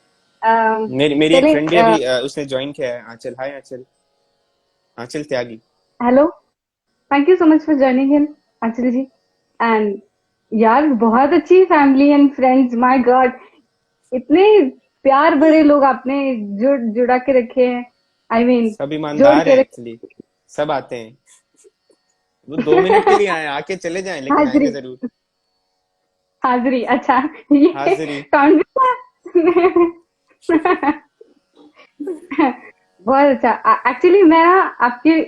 मेरी मेरी एक चले। फ्रेंड भी अभी उसने ज्वाइन किया है, Anchal. Hi Anchal, Anchal Tyagi. Hello. Thank you so much for joining in, Anjali ji. And यार, बहुत अच्छी family and friends, my God. इतने प्यार भरे लोग आपने जुड़ा के रखे हैं। आई I मीन mean, सब जोड़ ईमानदार हैं के रखे। एक्चुअली, सब आते हैं। वो 2 मिनट के लिए आए, आके चले जाएं, लेकिन आएंगे हाजिरी। जरूर। हाजिरी, अच्छा। ये हाजिरी। काउंट भी था। बहुत अच्छा। एक्चुअली मैं ना आपकी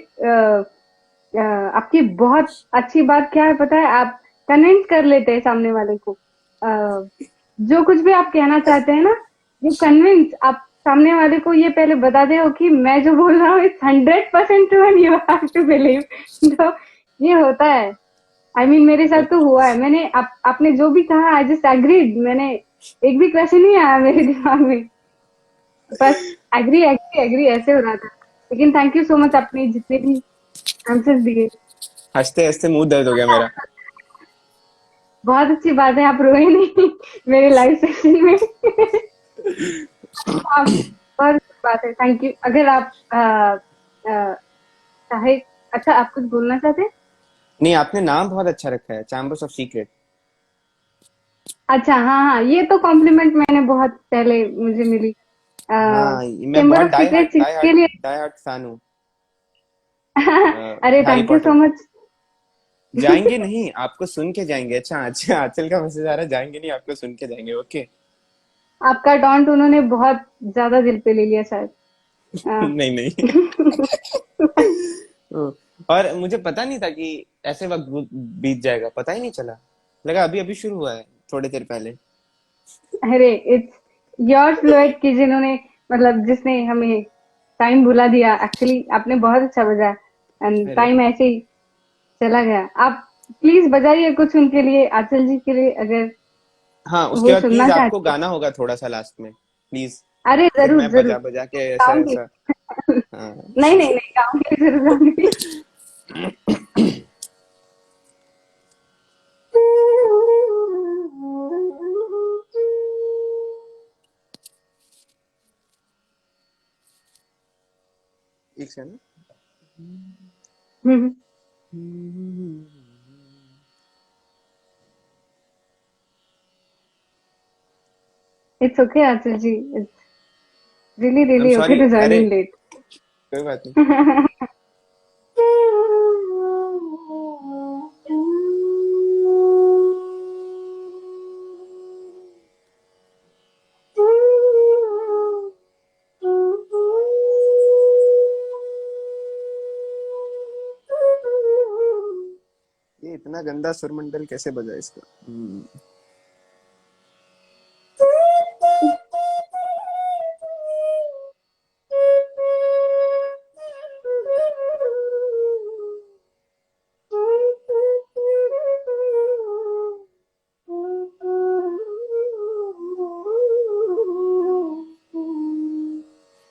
आपकी बहुत अच्छी बात क्या है पता है, आप कन्विंस कर लेते हैं सामने वाले को। जो कुछ भी आप कहना चाहते हैं ना, यू कन्विंस। आप सामने वाले को ये पहले बता दे हो कि मैं जो बोल रहा हूँ it's 100% true and you have to believe. तो ये होता है। आई मीन मेरे साथ तो हुआ है। मैंने आपने जो भी कहा आई जस्ट एग्रीड। मैंने एक भी क्वेश्चन नहीं आया मेरे दिमाग में, बस एग्री एग्री एग्री ऐसे हो रहा था। लेकिन थैंक यू सो मच, आपने जितने भी आंसर्स दिए। हंसते हंसते मुंह दर्द हो गया मेरा। बहुत अच्छी बात है, आप रोए नहीं मेरे लाइव सेशन में। आप, बहुत अच्छी बात है। Thank you. अगर आप चाहे, अच्छा आप कुछ बोलना चाहते हैं? नहीं, आपने नाम बहुत अच्छा रखा है, चैम्बर्स ऑफ सीक्रेट। अच्छा, हाँ हाँ, ये तो कॉम्प्लीमेंट मैंने बहुत पहले मुझे मिली। हाँ, मैं चेम्बर बहुत ऑफ सीक्रेट्स इसके लिए। डाई हार्ट फैन हूँ अरे Harry thank you so Potter. Much. जाएंगे नहीं, आपको सुन के जाएंगे। अच्छा अच्छा, आंचल का मैसेज आ रहा है, जाएंगे नहीं, आपको सुन के जाएंगे। ओके। आपका टॉन्ट उन्होंने बहुत ज्यादा दिल पे ले लिया शायद। नहीं नहीं। और मुझे पता नहीं था कि ऐसे वक्त बीत जाएगा, पता ही नहीं चला। लगा अभी अभी शुरू हुआ है, थोड़ी देर पहले। अरे इट्स योर फ्लूइड की जिन्होंने, मतलब जिसने हमें टाइम भुला दिया। एक्चुअली आपने बहुत अच्छा बजा एंड अरे टाइम ऐसे ही चला गया। आप प्लीज बजाइए कुछ उनके लिए, आंचल जी के लिए, अगर हाँ, उसके वो बाद सुनना प्लीज आपको चाहते हैं। गाना होगा थोड़ा सा लास्ट में, प्लीज। अरे फिर जरूर मैं जरूर, बजा बजा के ऐसा गाऊंगी। ऐसा। हाँ। नहीं नहीं नहीं, गाऊंगी जरूर गाऊंगी। एक second. It's okay Aanchal ji, it's really I am really okay sorry, to अरे जॉइनिंग लेट। कोई बात नहीं। ये इतना गंदा सुरमंडल कैसे बजा इसका।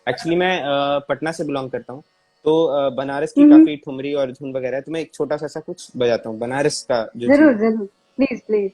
एक्चुअली मैं पटना से बिलोंग करता हूँ, तो बनारस की काफी ठुमरी और धुन वगैरह है, तो मैं एक छोटा सा ऐसा कुछ बजाता हूँ बनारस का जो चीज जरूर है। जरूर, प्लीज प्लीज।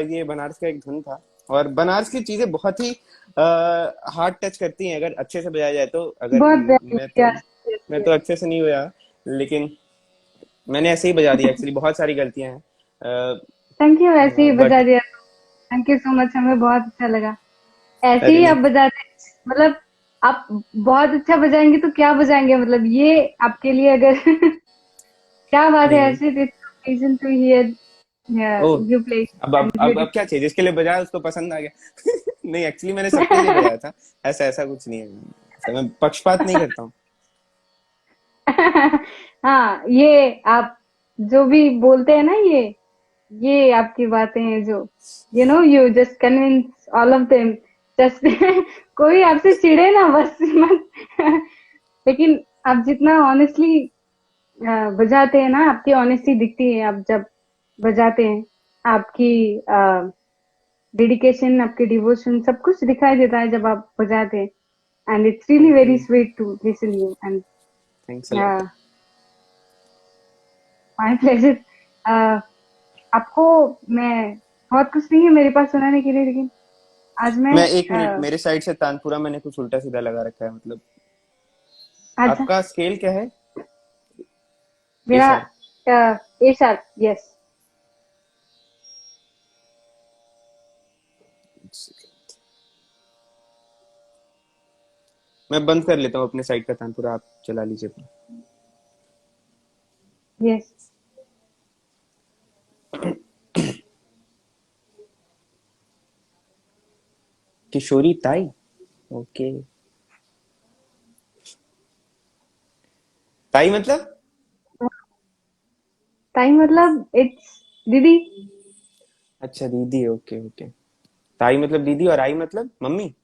ये बनारस का एक धुन था। और बनारस की चीजें बहुत ही हार्ड टच करती हैं अगर अच्छे से बजाया जाए तो। अगर बहुत प्यारी। यस यस मैं तो यस। अच्छे से नहीं बजाया, लेकिन मैंने ऐसे ही बजा दिया। एक्चुअली बहुत सारी गलतियां हैं, थैंक यू, ऐसे ही बट बजा दिया। थैंक यू सो मच, हमें बहुत अच्छा लगा। ऐसे अरे ही नहीं। आप बजाते, मतलब आप बहुत अच्छा बजाएंगे तो क्या बजाएंगे, मतलब ये आपके लिए अगर क्या बात है, नहीं नहीं। ऐसे reason to hear oh, you play and अब क्या चाहिए? जिसके लिए बजाया उसको पसंद आ गया। नहीं, एक्चुअली मैंने सबके लिए ब्यूटीफुल। बजाया था। ऐसा ऐसा कुछ नहीं है, ऐसा मैं पक्षपात नहीं करता हूँ। हाँ, ये आप जो भी बोलते हैं ना, ये आपकी बातें हैं जो, you just convince all of them, just कोई आपसे चिढ़े ना बस मत। लेकिन आप जितना ऑनेस्टली बजाते हैं ना, आपकी ऑनेस्टी दिखती है आप जब बजाते हैं। आपकी डेडिकेशन, आपके डिवोशन, सब कुछ दिखाई देता है जब आप बजाते हैं। And it's really thank very you. Sweet to listen you and thanks a lot. My pleasure. आपको मैं, बहुत कुछ नहीं है मेरे पास सुनाने के लिए, लेकिन आज मैं मैं एक मिनट, मेरे साइड से तानपुरा मैंने कुछ उल्टा सीधा लगा रखा है, मतलब अच्छा, आपका स्केल क्या है? ए मेरा शार्प। ए शार्प, यस। मैं बंद कर लेता हूँ अपने साइड का तानपुरा, आप चला लीजिए अपना। यस। किशोरी ताई। ओके। ताई मतलब? टाइम मतलब इट्स दीदी। अच्छा, दीदी। Okay okay. ताई मतलब दीदी, और आई मतलब मम्मी।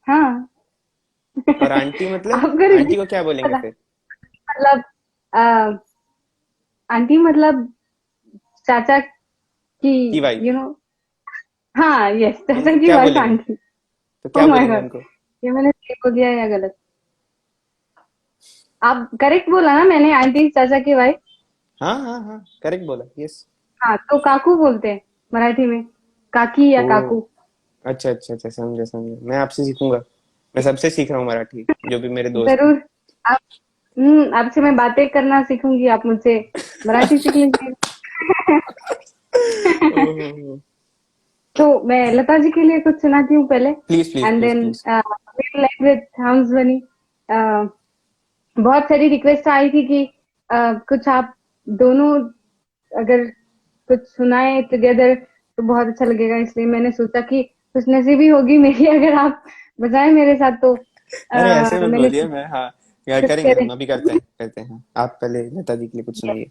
हाँ। और आंटी मतलब? आपको आंटी रिपीट को क्या बोलेंगे पता, फिर? मतलब अ, आंटी मतलब चाचा की, की वाइफ। यू नो हाँ यस, चाचा तो की क्या वाइफ बोलेंगे? आंटी। तो ओह क्या माय बोलेंगे गॉड, उनको? ये मैंने सही बोल दिया या गलत? आप करेक्ट बोला ना मैंने, आंटी चाचा की वाइफ। हाँ हाँ हाँ, करेक्ट बोला, यस। हाँ, तो काकू बोलते हैं मराठी में, काकी या ओ, काकू। अच्छा अच्छा अच्छा, समझा समझा। मैं आपसे सीखूंगा। मैं सबसे सीख रहा हूँ मराठी, जो भी मेरे दोस्त हैं। जरूर। आप आपसे मैं बातें करना सीखूंगी, आप मुझसे मराठी सीख लीजिए। ओह, तो मैं लता जी के लिए कुछ सुनाती हूँ पहले, please please and please then please. Like with house bunny. बहुत सारी रिक्वेस्ट आई थी कि कुछ आप दोनों अगर कुछ सुनाए टुगेदर तो बहुत अच्छा लगेगा, इसलिए मैंने सोचा कि कुछ नसीबी होगी मेरी अगर आप बजाएं मेरे साथ, तो अरे ऐसे मत मैंने बोलिए, मैं हाँ, क्या कुछ करेंगे करें। हम, अभी करते हैं करते हैं। आप पहले लता जी के लिए कुछ सुनाइए।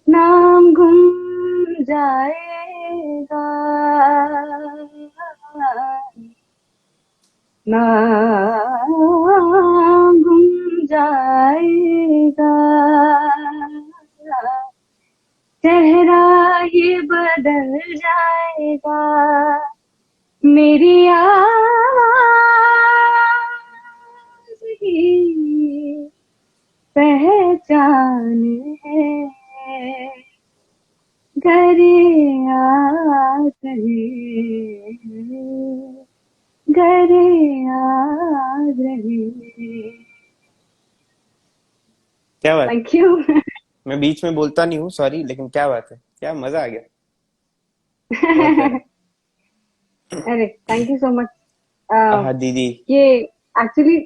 नाम गुम जाएगा, नाम गुम जाएगा, चेहरा ये बदल जाएगा, मेरी आवाज़ ही पहचान है, घर याद रहे, घर याद रहे। क्या बात है? Thank you. मैं बीच में बोलता नहीं हूँ, सॉरी, लेकिन क्या बात है, क्या मजा आ गया। बहुत प्यारा। अरे थैंक यू सो मच। आहा दीदी। ये actually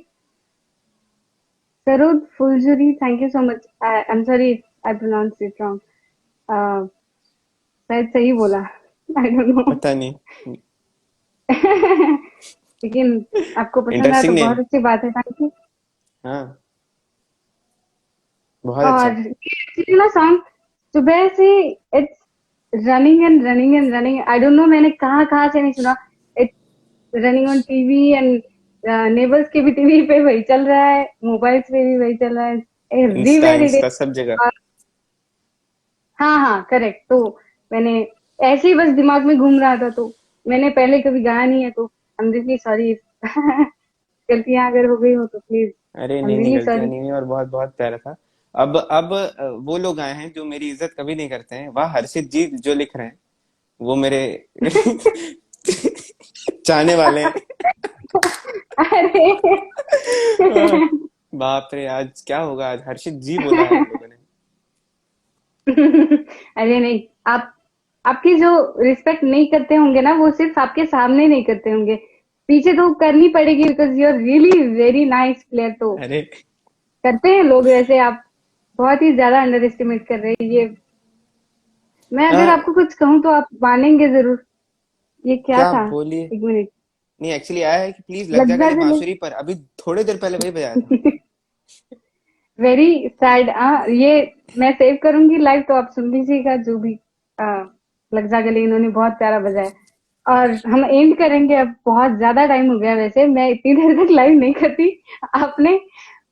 Sarod Fuljuri, thank you so much. I'm sorry if I pronounced it wrong. Uh, शायद सही बोला. I don't know. पता नहीं. लेकिन आपको पसंद आया तो इंटरेस्टिंग नेम. बहुत अच्छी बात है. Thank you. हाँ, बहुत अच्छा. और ये ना सॉन्ग सुबह से it's running and running and running. I don't know मैंने कहाँ कहाँ से नहीं सुना. It's running on TV and neighbours के भी टीवी पे वही चल रहा है, मोबाइल्स पे भी वही चल रहा है, Insta everywhere it Insta is. सब जगह. हाँ हाँ करेक्ट. तो मैंने ऐसे ही बस दिमाग में घूम रहा था, तो मैंने पहले कभी गाया नहीं है, तो आई एम रियली सॉरी. गलतियां अगर हो गई हो तो प्लीज. अरे आई एम नहीं नहीं, रियली गलतियां सॉरी. नहीं हुई और बहुत बहुत प्यारा था. अब वो लोग आए हैं जो मेरी इज्जत कभी नहीं करते हैं. वाह, हर्षित जी जो लिख रहे हैं वो मेरे चाहने वाले हैं. अरे. आह, बाप रे, आज क्या होगा. आज हर्षित जी बोला है इन लोगों ने. अरे नहीं, आप आपकी जो रिस्पेक्ट नहीं करते होंगे ना, वो सिर्फ आपके सामने नहीं करते होंगे, पीछे तो करनी पड़ेगी, because you are really very nice player. तो अरे करते हैं लोग वैसे. आप बहुत ही ज्यादा अंडर एस्टिमेट कर रहे हैं ये. मैं अगर आ, आपको कुछ कहूँ तो आप मानेंगे जरूर. ये क्या क्या था? बोलिए. एक मिनट. नहीं, एक्चुअली आया है कि प्लीज लग लग जा जा गले गले. बांसुरी पर. अभी थोड़ी देर पहले वही बजाया था. Very sad. ये मैं सेव करूंगी लाइव, तो आप सुन लीजिएगा जो भी. आ, लग जा गले इन्होंने बहुत प्यारा बजाया. और हम एंड करेंगे अब. बहुत ज्यादा टाइम हो गया. वैसे मैं इतनी देर तक लाइव नहीं करती. आपने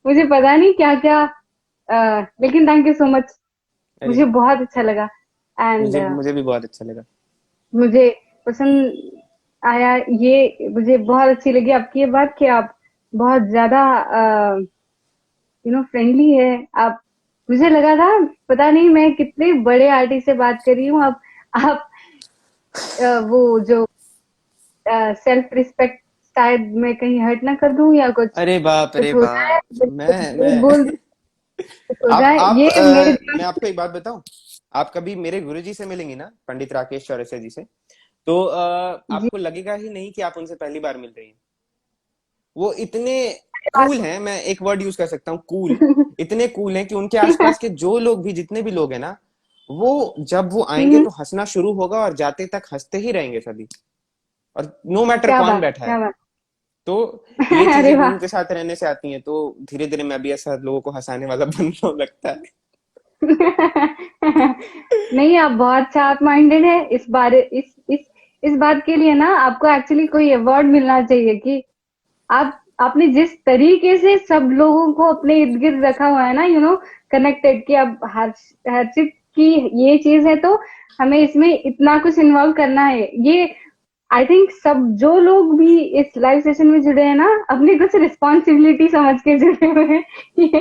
मुझे पता नहीं क्या क्या. लेकिन थैंक यू सो मच. अरे मुझे बहुत अच्छा लगा. एंड मुझे मुझे भी बहुत अच्छा लगा. मुझे पसंद आया. ये मुझे बहुत अच्छी लगी आपकी ये बात कि आप बहुत ज्यादा फ्रेंडली है आप. मुझे लगा था पता नहीं मैं कितने बड़े आर्टिस्ट से बात कर रही हूँ. आप वो जो सेल्फ रिस्पेक्ट शायद मैं कहीं हर्ट ना कर दूं या कुछ अरे बाप रे कुछ हो जाए, बाप. कुछ मैं झूठ बोल दूं, कुछ हो जाए, आप ये मेरे दिमाग मैं आपको एक बात बताऊं. आप कभी मेरे गुरुजी से मिलेंगी ना, पंडित राकेश चौरसिया जी से, तो जी. आपको लगेगा ही नहीं कि आप उनसे पहली बार मिल रही हैं. वो इतने कूल हैं. मैं एक वर्ड यूज कर सकता हूँ, कूल. इतने कूल हैं कि उनके आसपास के जो लोग भी, जितने भी लोग हैं ना, वो जब वो आएंगे तो हंसना शुरू होगा और जाते तक हंसते ही रहेंगे सभी. और नो मैटर क्या कौन बात, बैठा है. क्या बात. तो ये अरे चीजें भी वाह. उनके साथ रहने से आती हैं. तो धीरे धीरे मैं भी ऐसा लोगों को हंसाने वाला बन रहा हूँ लगता है. नहीं, आप बहुत शार्प माइंडेड है. इस बात के लिए ना आपको एक्चुअली कोई अवार्ड मिलना चाहिए कि आप आपने जिस तरीके से सब लोगों को अपने इर्द गिर्द रखा हुआ है ना, कनेक्टेड, कि अब हर चीज की ये चीज है, तो हमें इसमें इतना कुछ इन्वॉल्व करना है. ये आई थिंक सब जो लोग भी इस लाइव सेशन में जुड़े हैं ना, अपनी कुछ रिस्पॉन्सिबिलिटी समझ के जुड़े हुए हैं. ये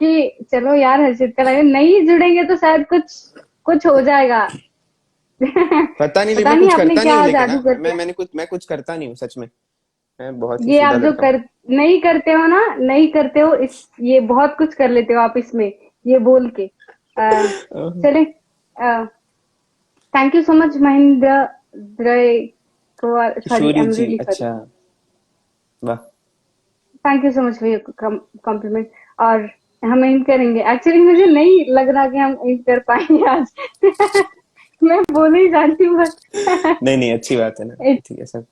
कि चलो यार हर्षित का लाइव, नहीं जुड़ेंगे तो शायद कुछ कुछ हो जाएगा. पता नहीं, पता मैं नहीं कुछ आपने करता नहीं हूँ क्या लेकिन जादू कर दिया. मैं कुछ करता नहीं हूँ सच में. मैं बहुत ही ये सीधा आप जो लड़का हूँ. कर नहीं करते हो ना, नहीं करते हो इस, ये बहुत कुछ कर लेते हो आप इसमें, ये बोल के. चले. Thank you so much Mahendra द्रय कुमार. सॉरी, आई शूरी एम जी, रियली सॉरी. अच्छा. वाह. Thank you so much for your compliment. और हम एंड करेंगे. एक्चुअली मुझे नहीं लग रहा कि हम एंड कर पाएंगे आज. मैं बोल ही जाती हूँ बस. नहीं नहीं, अच्छी बात है ना. इट्स ठीक है सब.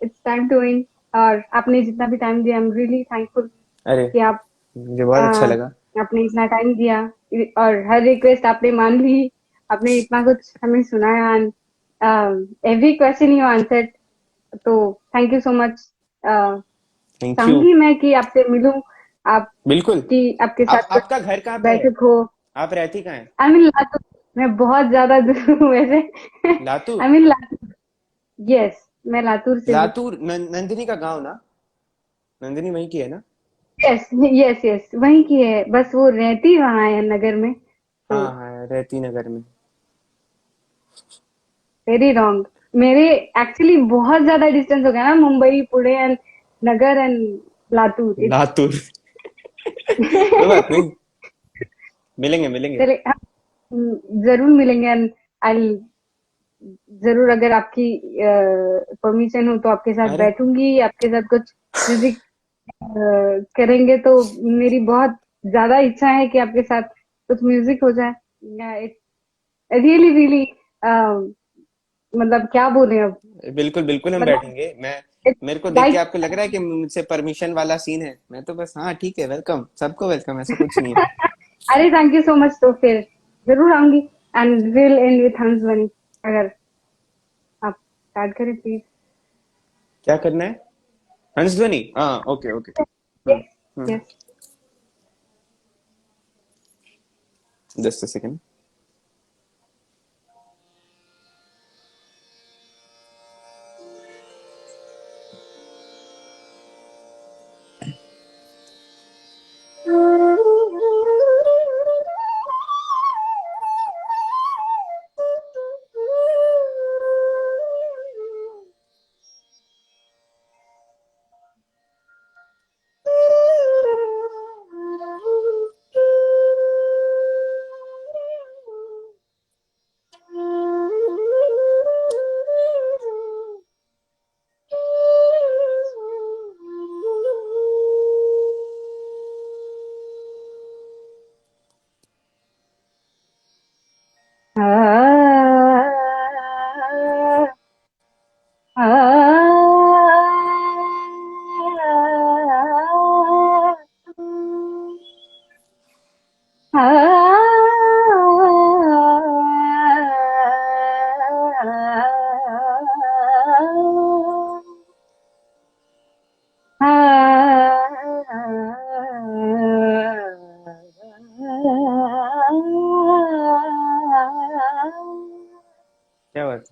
It's time to end. और आपने जितना भी टाइम दिया, आई एम रियली थैंकफुल अरे कि आप मुझे बहुत अच्छा आ, लगा. आपने इतना टाइम दिया और हर रिक्वेस्ट आपने मान ली. आपने इतना कुछ हमें सुनाया and every question you answered. तो thank you so much. Thank you. चाहूंगी मैं कि आपसे मिलूं, बिल्कुल. आपकी आपके साथ कुछ आपका घर कहाँ पे है. बैठक हो. आप रहती कहाँ है. I mean Latur. मैं बहुत ज्यादा दूर हूँ वैसे. Latur. I mean Latur. Yes, मैं लातूर से हूँ. लातूर नंदिनी का गांव ना. नंदिनी वहीं की है ना. यस यस यस, वहीं की है, बस वो रहती वहां है नगर में. तो हाँ हाँ, रहती नगर में. Very wrong. मेरे एक्चुअली बहुत ज्यादा डिस्टेंस हो गया ना, Mumbai Pune and Nagar and Latur. Latur. कोई बात नहीं, मिलेंगे मिलेंगे. चले जरूर मिलेंगे. एंड आई जरूर, अगर आपकी परमिशन हो तो आपके साथ अरे बैठूंगी, आपके साथ कुछ म्यूजिक करेंगे तो मेरी बहुत ज्यादा इच्छा है कि आपके साथ कुछ म्यूजिक हो जाए। इट रियली रियली मतलब क्या बोले अब। बिल्कुल बिल्कुल हम मतलब बैठेंगे। मैं इट्स मेरे को देख के लाइक आपको लग रहा है कि मुझसे परमिशन वाला सीन है? मैं तो बस हाँ ठीक है, वेलकम, सबको वेलकम, ऐसा कुछ नहीं है। अरे थैंक यू सो मच, तो फिर जरूर आऊंगी। एंड विल एंड विथ हंस बनी, अगर आप स्टार्ट करें प्लीज। क्या करना है? हंस ध्वनि, हाँ okay okay. Hmm. Yes hmm. Yes. Just a second. क्या बात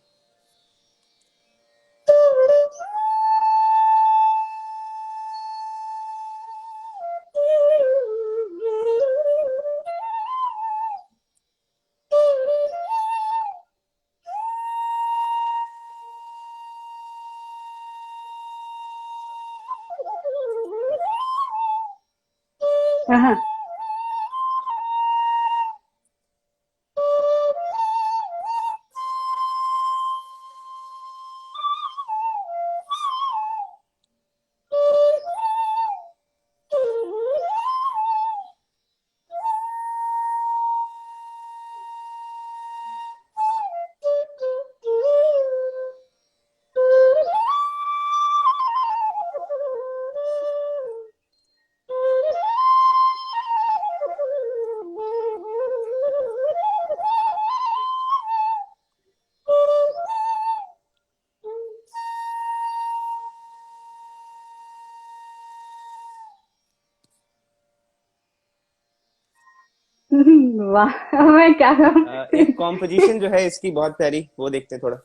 वाह, मैं क्या कहूँ। एक कॉम्पोजिशन जो है इसकी बहुत प्यारी, वो देखते हैं थोड़ा।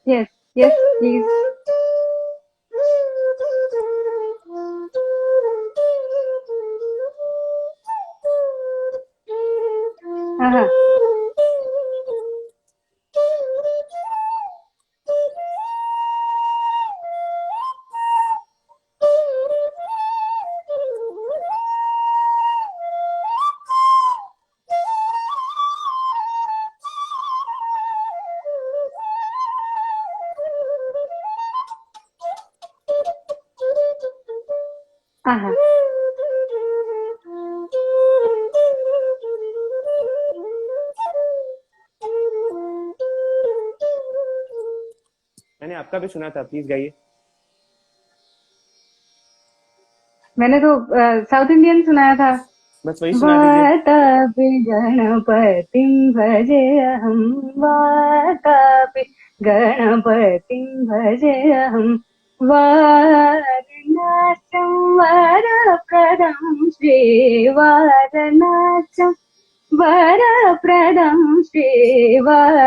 Yes yes please. हाँ हाँ। हाँ हाँ। मैंने आपका भी सुना था, प्लीज गाइए। मैंने तो साउथ इंडियन सुनाया था। बस वही सुना दीजिए। वातापि गणपतिं भजेऽहं, वातापि गणपतिं भजेऽहं, वारणास्यं वरप्रदं श्रीवारणास्यं वरप्रदं श्रीवारणास्यं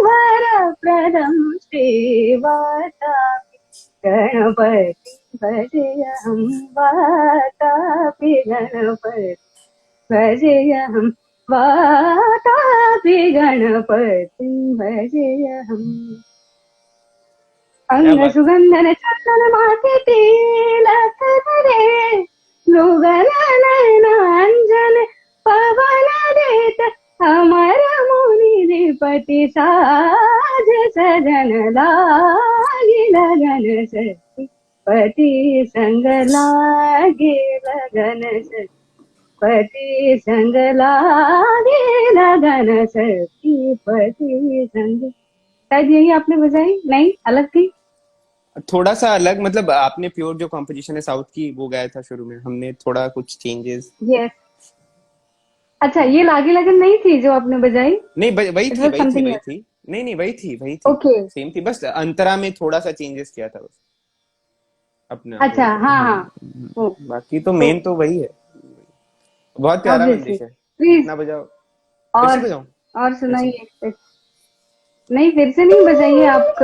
वरप्रदं श्रीवातापि गणपति भजेऽहं, वातापि गणपति भजेऽहं, वातापि गणपतिं भजेऽहम्। क्या बात। अंगसुगन्धन चन्दन माथे तिलक धरे, मृगनयनाञ्जन पवन देत, अमर मुनि नृपति साज सजन लागी लगन सखी, पति संग लागे लगन सखी, पति संग लागे लगन सखी पति संग। शायद यही आपने बजाई, नहीं अलग थी? थोड़ा सा अलग, मतलब आपने प्योर जो कॉम्पोजिशन है साउथ की वो गाया था शुरू में, हमने थोड़ा कुछ चेंजेस। यस। अच्छा, ये लागे लगन नहीं थी जो आपने बजाई? नहीं वही इट थी वाज वही थी समथिंग वही एल्स। थी। नहीं नहीं वही थी। ओके। सेम थी, बस अंतरा में थोड़ा सा चेंजेस किया था बस, अपना वो अच्छा, हाँ हाँ। ओ, बाकी तो तो मेन तो वही है। बहुत प्यारा ऑब्वियसली। बंदिश है। प्लीज। इतना बजाओ। फिर से और बजाऊं? और फिर से। सुनाइए। नहीं, फिर से नहीं बजाइए आप।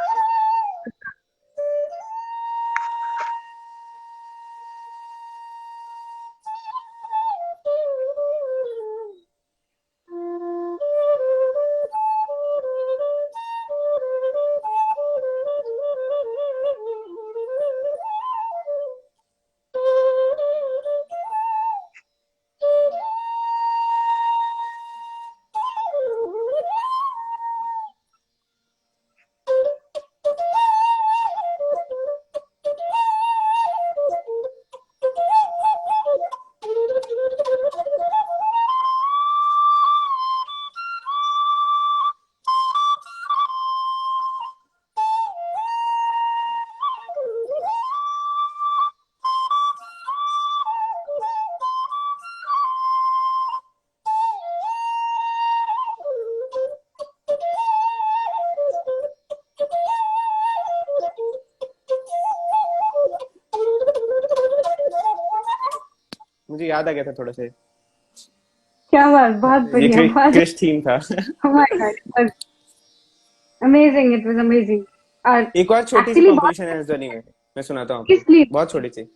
मुझे याद आ गया था थोड़ा सा। क्या बात, बहुत ये बढ़िया, बहुत। क्रिश थीम था। Oh my God, amazing, it was amazing. और एक और छोटी सी एक्चुअली बहुत कॉम्पोजिशन है इस ध्वनि में, मैं सुनाता हूँ आपको। किस लिए? बहुत छोटी सी।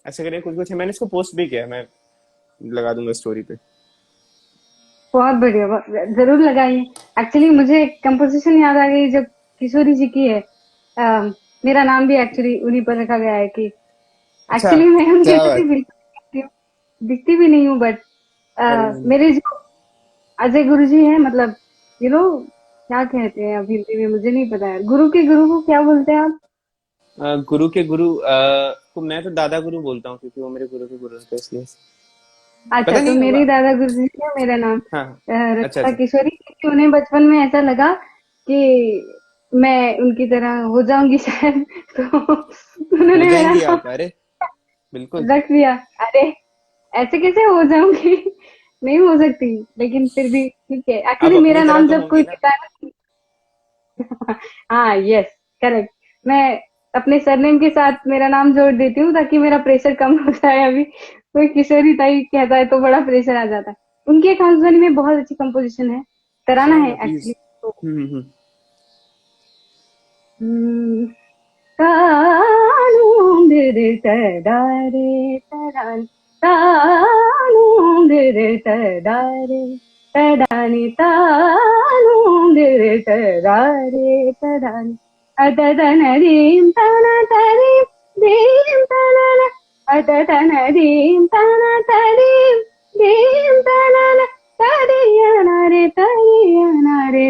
ऐसे करके कुछ कुछ है, मैंने इसको पोस्ट भी किया है, मैं लगा दूंगा स्टोरी पे। बहुत बढ़िया, जरूर लगाइए। एक्चुअली मुझे कंपोजिशन याद आ गई, जब किशोरी जी की है। मेरा नाम भी एक्चुअली उन्हीं पर रखा गया है कि अच्छा, एक्चुअली मैं उनके क्या जैसी बात। बिल्कुल दिखती भी नहीं हूँ, बट अरे नहीं मेरे जो अजय गुरु जी हैं, मतलब यू नो क्या कहते हैं अब हिंदी में, मुझे नहीं पता है। गुरु के गुरु को क्या बोलते हैं आप? गुरु के गुरु को मैं तो दादा गुरु बोलता हूँ, क्योंकि वो मेरे गुरु के गुरु हैं, तो इसलिए। अच्छा, पता तो नहीं मेरे हुआ। ही दादा गुरु जी का मेरा नाम हाँ। अच्छा रचिता अच्छा। किशोरी, क्योंकि उन्हें बचपन में ऐसा लगा कि मैं उनकी तरह हो जाऊंगी शायद, तो हो उन्होंने मेरा जाएंगी नाम आप, अरे बिल्कुल। रख दिया। अरे, ऐसे कैसे हो जाऊंगी? नहीं हो सकती, लेकिन फिर भी ठीक है। आप एक्चुअली अपनी मेरा तरह नाम तो जब होंगी कोई ना। लेता है ना, हाँ, यस, करेक्ट। मैं अपने सरनेम के साथ मेरा नाम जोड़ देती हूँ ताकि मेरा प्रेशर कम हो जाए। अभी कोई किशोरी ताई कहता है तो बड़ा प्रेशर आ जाता है। उनकी एक हंसध्वनि में बहुत अच्छी कंपोजिशन है, तराना है सुनाइए ना प्लीज। एक्चुअली तो। हम्म। हम्म, तानूंगर तडारे तडान, तानूंगर तडारे तडानी, तानूंगर तडारे तडानी, अततन दीम तना तरीम दीम तनन, अततन दीम तना तरीम दीम तनन, तदियना रे तदियना रे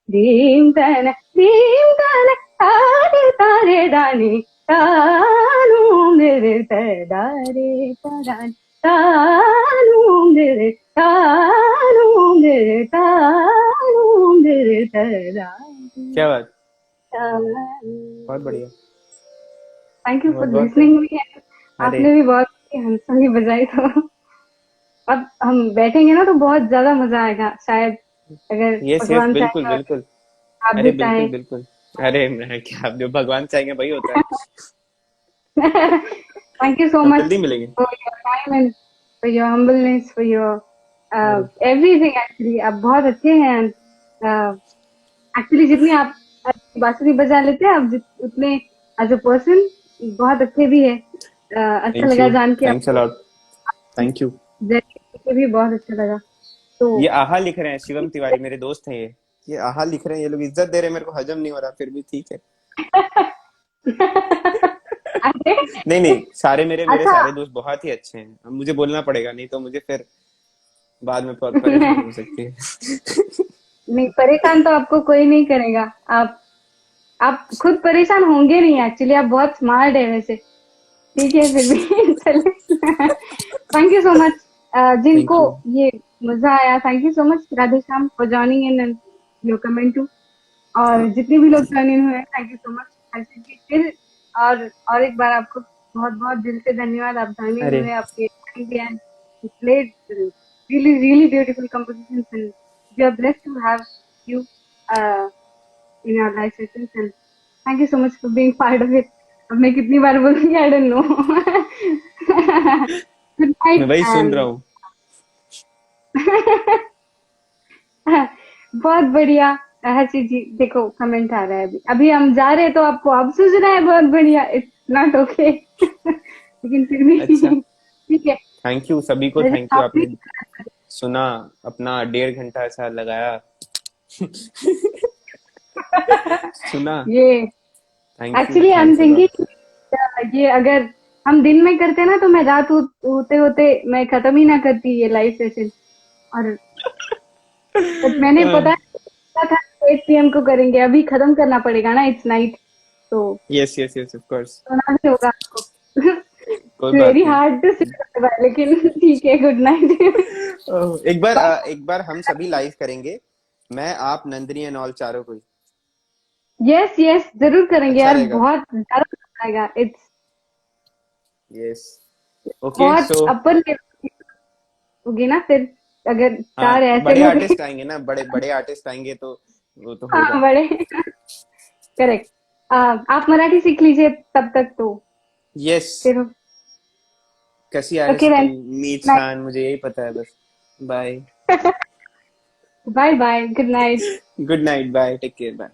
दीम तन दीम तन तारे तारे दानी, तानू मेरे तदारे तदान, तानू मेरे तदान। क्या बात। बहुत बढ़िया। थैंक यू बहुत फॉर बहुत लिसनिंग मी। अरे आपने भी बहुत हंसोली बजाई, तो अब हम बैठेंगे ना तो बहुत ज्यादा मजा आएगा शायद, अगर यस यस, भगवान बिल्कुल चाहे और बिल्कुल। आप अरे भी बिल्कुल चाहे। बिल्कुल। अरे मैं क्या, आप जो भगवान चाहेंगे वही होता है। थैंक यू सो हम मच जल्दी मिलेंगे। For your time for your humbleness, for your अरे everything actually. आप बहुत अच्छे हैं. एक्चुअली जितनी आप बांसुरी बजा लेते हैं, आप उतने एज अ पर्सन बहुत अच्छे भी है. अच्छा थैंक लगा यू, जान के थैंक्स अ आपको. Lot, thank you. जरिए भी बहुत अच्छा लगा. तो ये आहा लिख रहे हैं, शिवम तिवारी मेरे दोस्त हैं ये आहा लिख रहे हैं, ये लोग इज्जत दे रहे हैं, मेरे को हजम नहीं हो रहा, फिर भी ठीक है। अरे नहीं नहीं, सारे मेरे मेरे अच्छा. सारे दोस्त बहुत ही अच्छे हैं, अब मुझे बोलना पड़ेगा, नहीं तो मुझे फिर बाद में परेशानी हो सकती है। नहीं, परेशान तो आपको कोई नहीं करेगा. आप खुद परेशान होंगे नहीं. एक्चुअली आप बहुत स्मार्ट है वैसे. ठीक है फिर भी. चले. Thank you so much. Thank जिनको यू। ये मजा आया, thank you so much Radheshyam for joining in and your comment too. और जितने भी लोग ज्वाइन इन हुए, thank you so much. Harshit ji फिर और एक बार आपको बहुत बहुत दिल से धन्यवाद. आप ज्वाइन इन अरे हुए, आपके played really really beautiful compositions, and we are blessed to have you uh, in our live sessions, and thank you so much for being part of it. अब मैं कितनी बार बोलूंगी, I don't know. Good मैं night वही सुन रहा and हूँ। बहुत बढ़िया. हर्षित जी देखो कमेंट आ रहा है. अभी अभी हम जा रहे हैं तो आपको अब सूझ रहा है बहुत बढ़िया. It's not okay. लेकिन फिर भी अच्छा, ठीक है. थैंक यू सभी को, रजत थैंक यू, आप भी. आपने सुना, अपना 1.5 घंटा ऐसा लगाया, सुना, ये thank you, actually I am thanks a lot. Thinking ये अगर हम दिन में करते ना, तो मैं रात होते होते मैं खत्म ही ना करती ये लाइव सेशन. और बट मैंने पता था 8 PM को करेंगे, अभी खत्म करना पड़ेगा ना. It's night. तो yes yes yes, of course, सोना भी होगा आपको. कोई बात वेरी नहीं। हार्ड टू से, लेकिन ठीक है. Good night. एक बार हम सभी लाइव करेंगे, मैं आप नंदनी एंड ऑल चारों को ही। यस यस जरूर करेंगे अच्छा यार. रहेगा। बहुत ज्यादा मजा आएगा. It's yes. ओके बहुत सो, अपर लेवल होगी ना फिर, अगर हाँ चार ऐसे बड़े लोग हैं. आर्टिस्ट आएंगे ना, बड़े बड़े आर्टिस्ट आएंगे तो वो तो हाँ होगा। बड़े. करेक्ट. आप मराठी सीख लीजिए तब तक तो यस। फिर. कशी आहेस ओके तू? देन. मी छान, मुझे यही पता है बस। Bye. Bye bye. Good night. Good night, bye, take care, bye.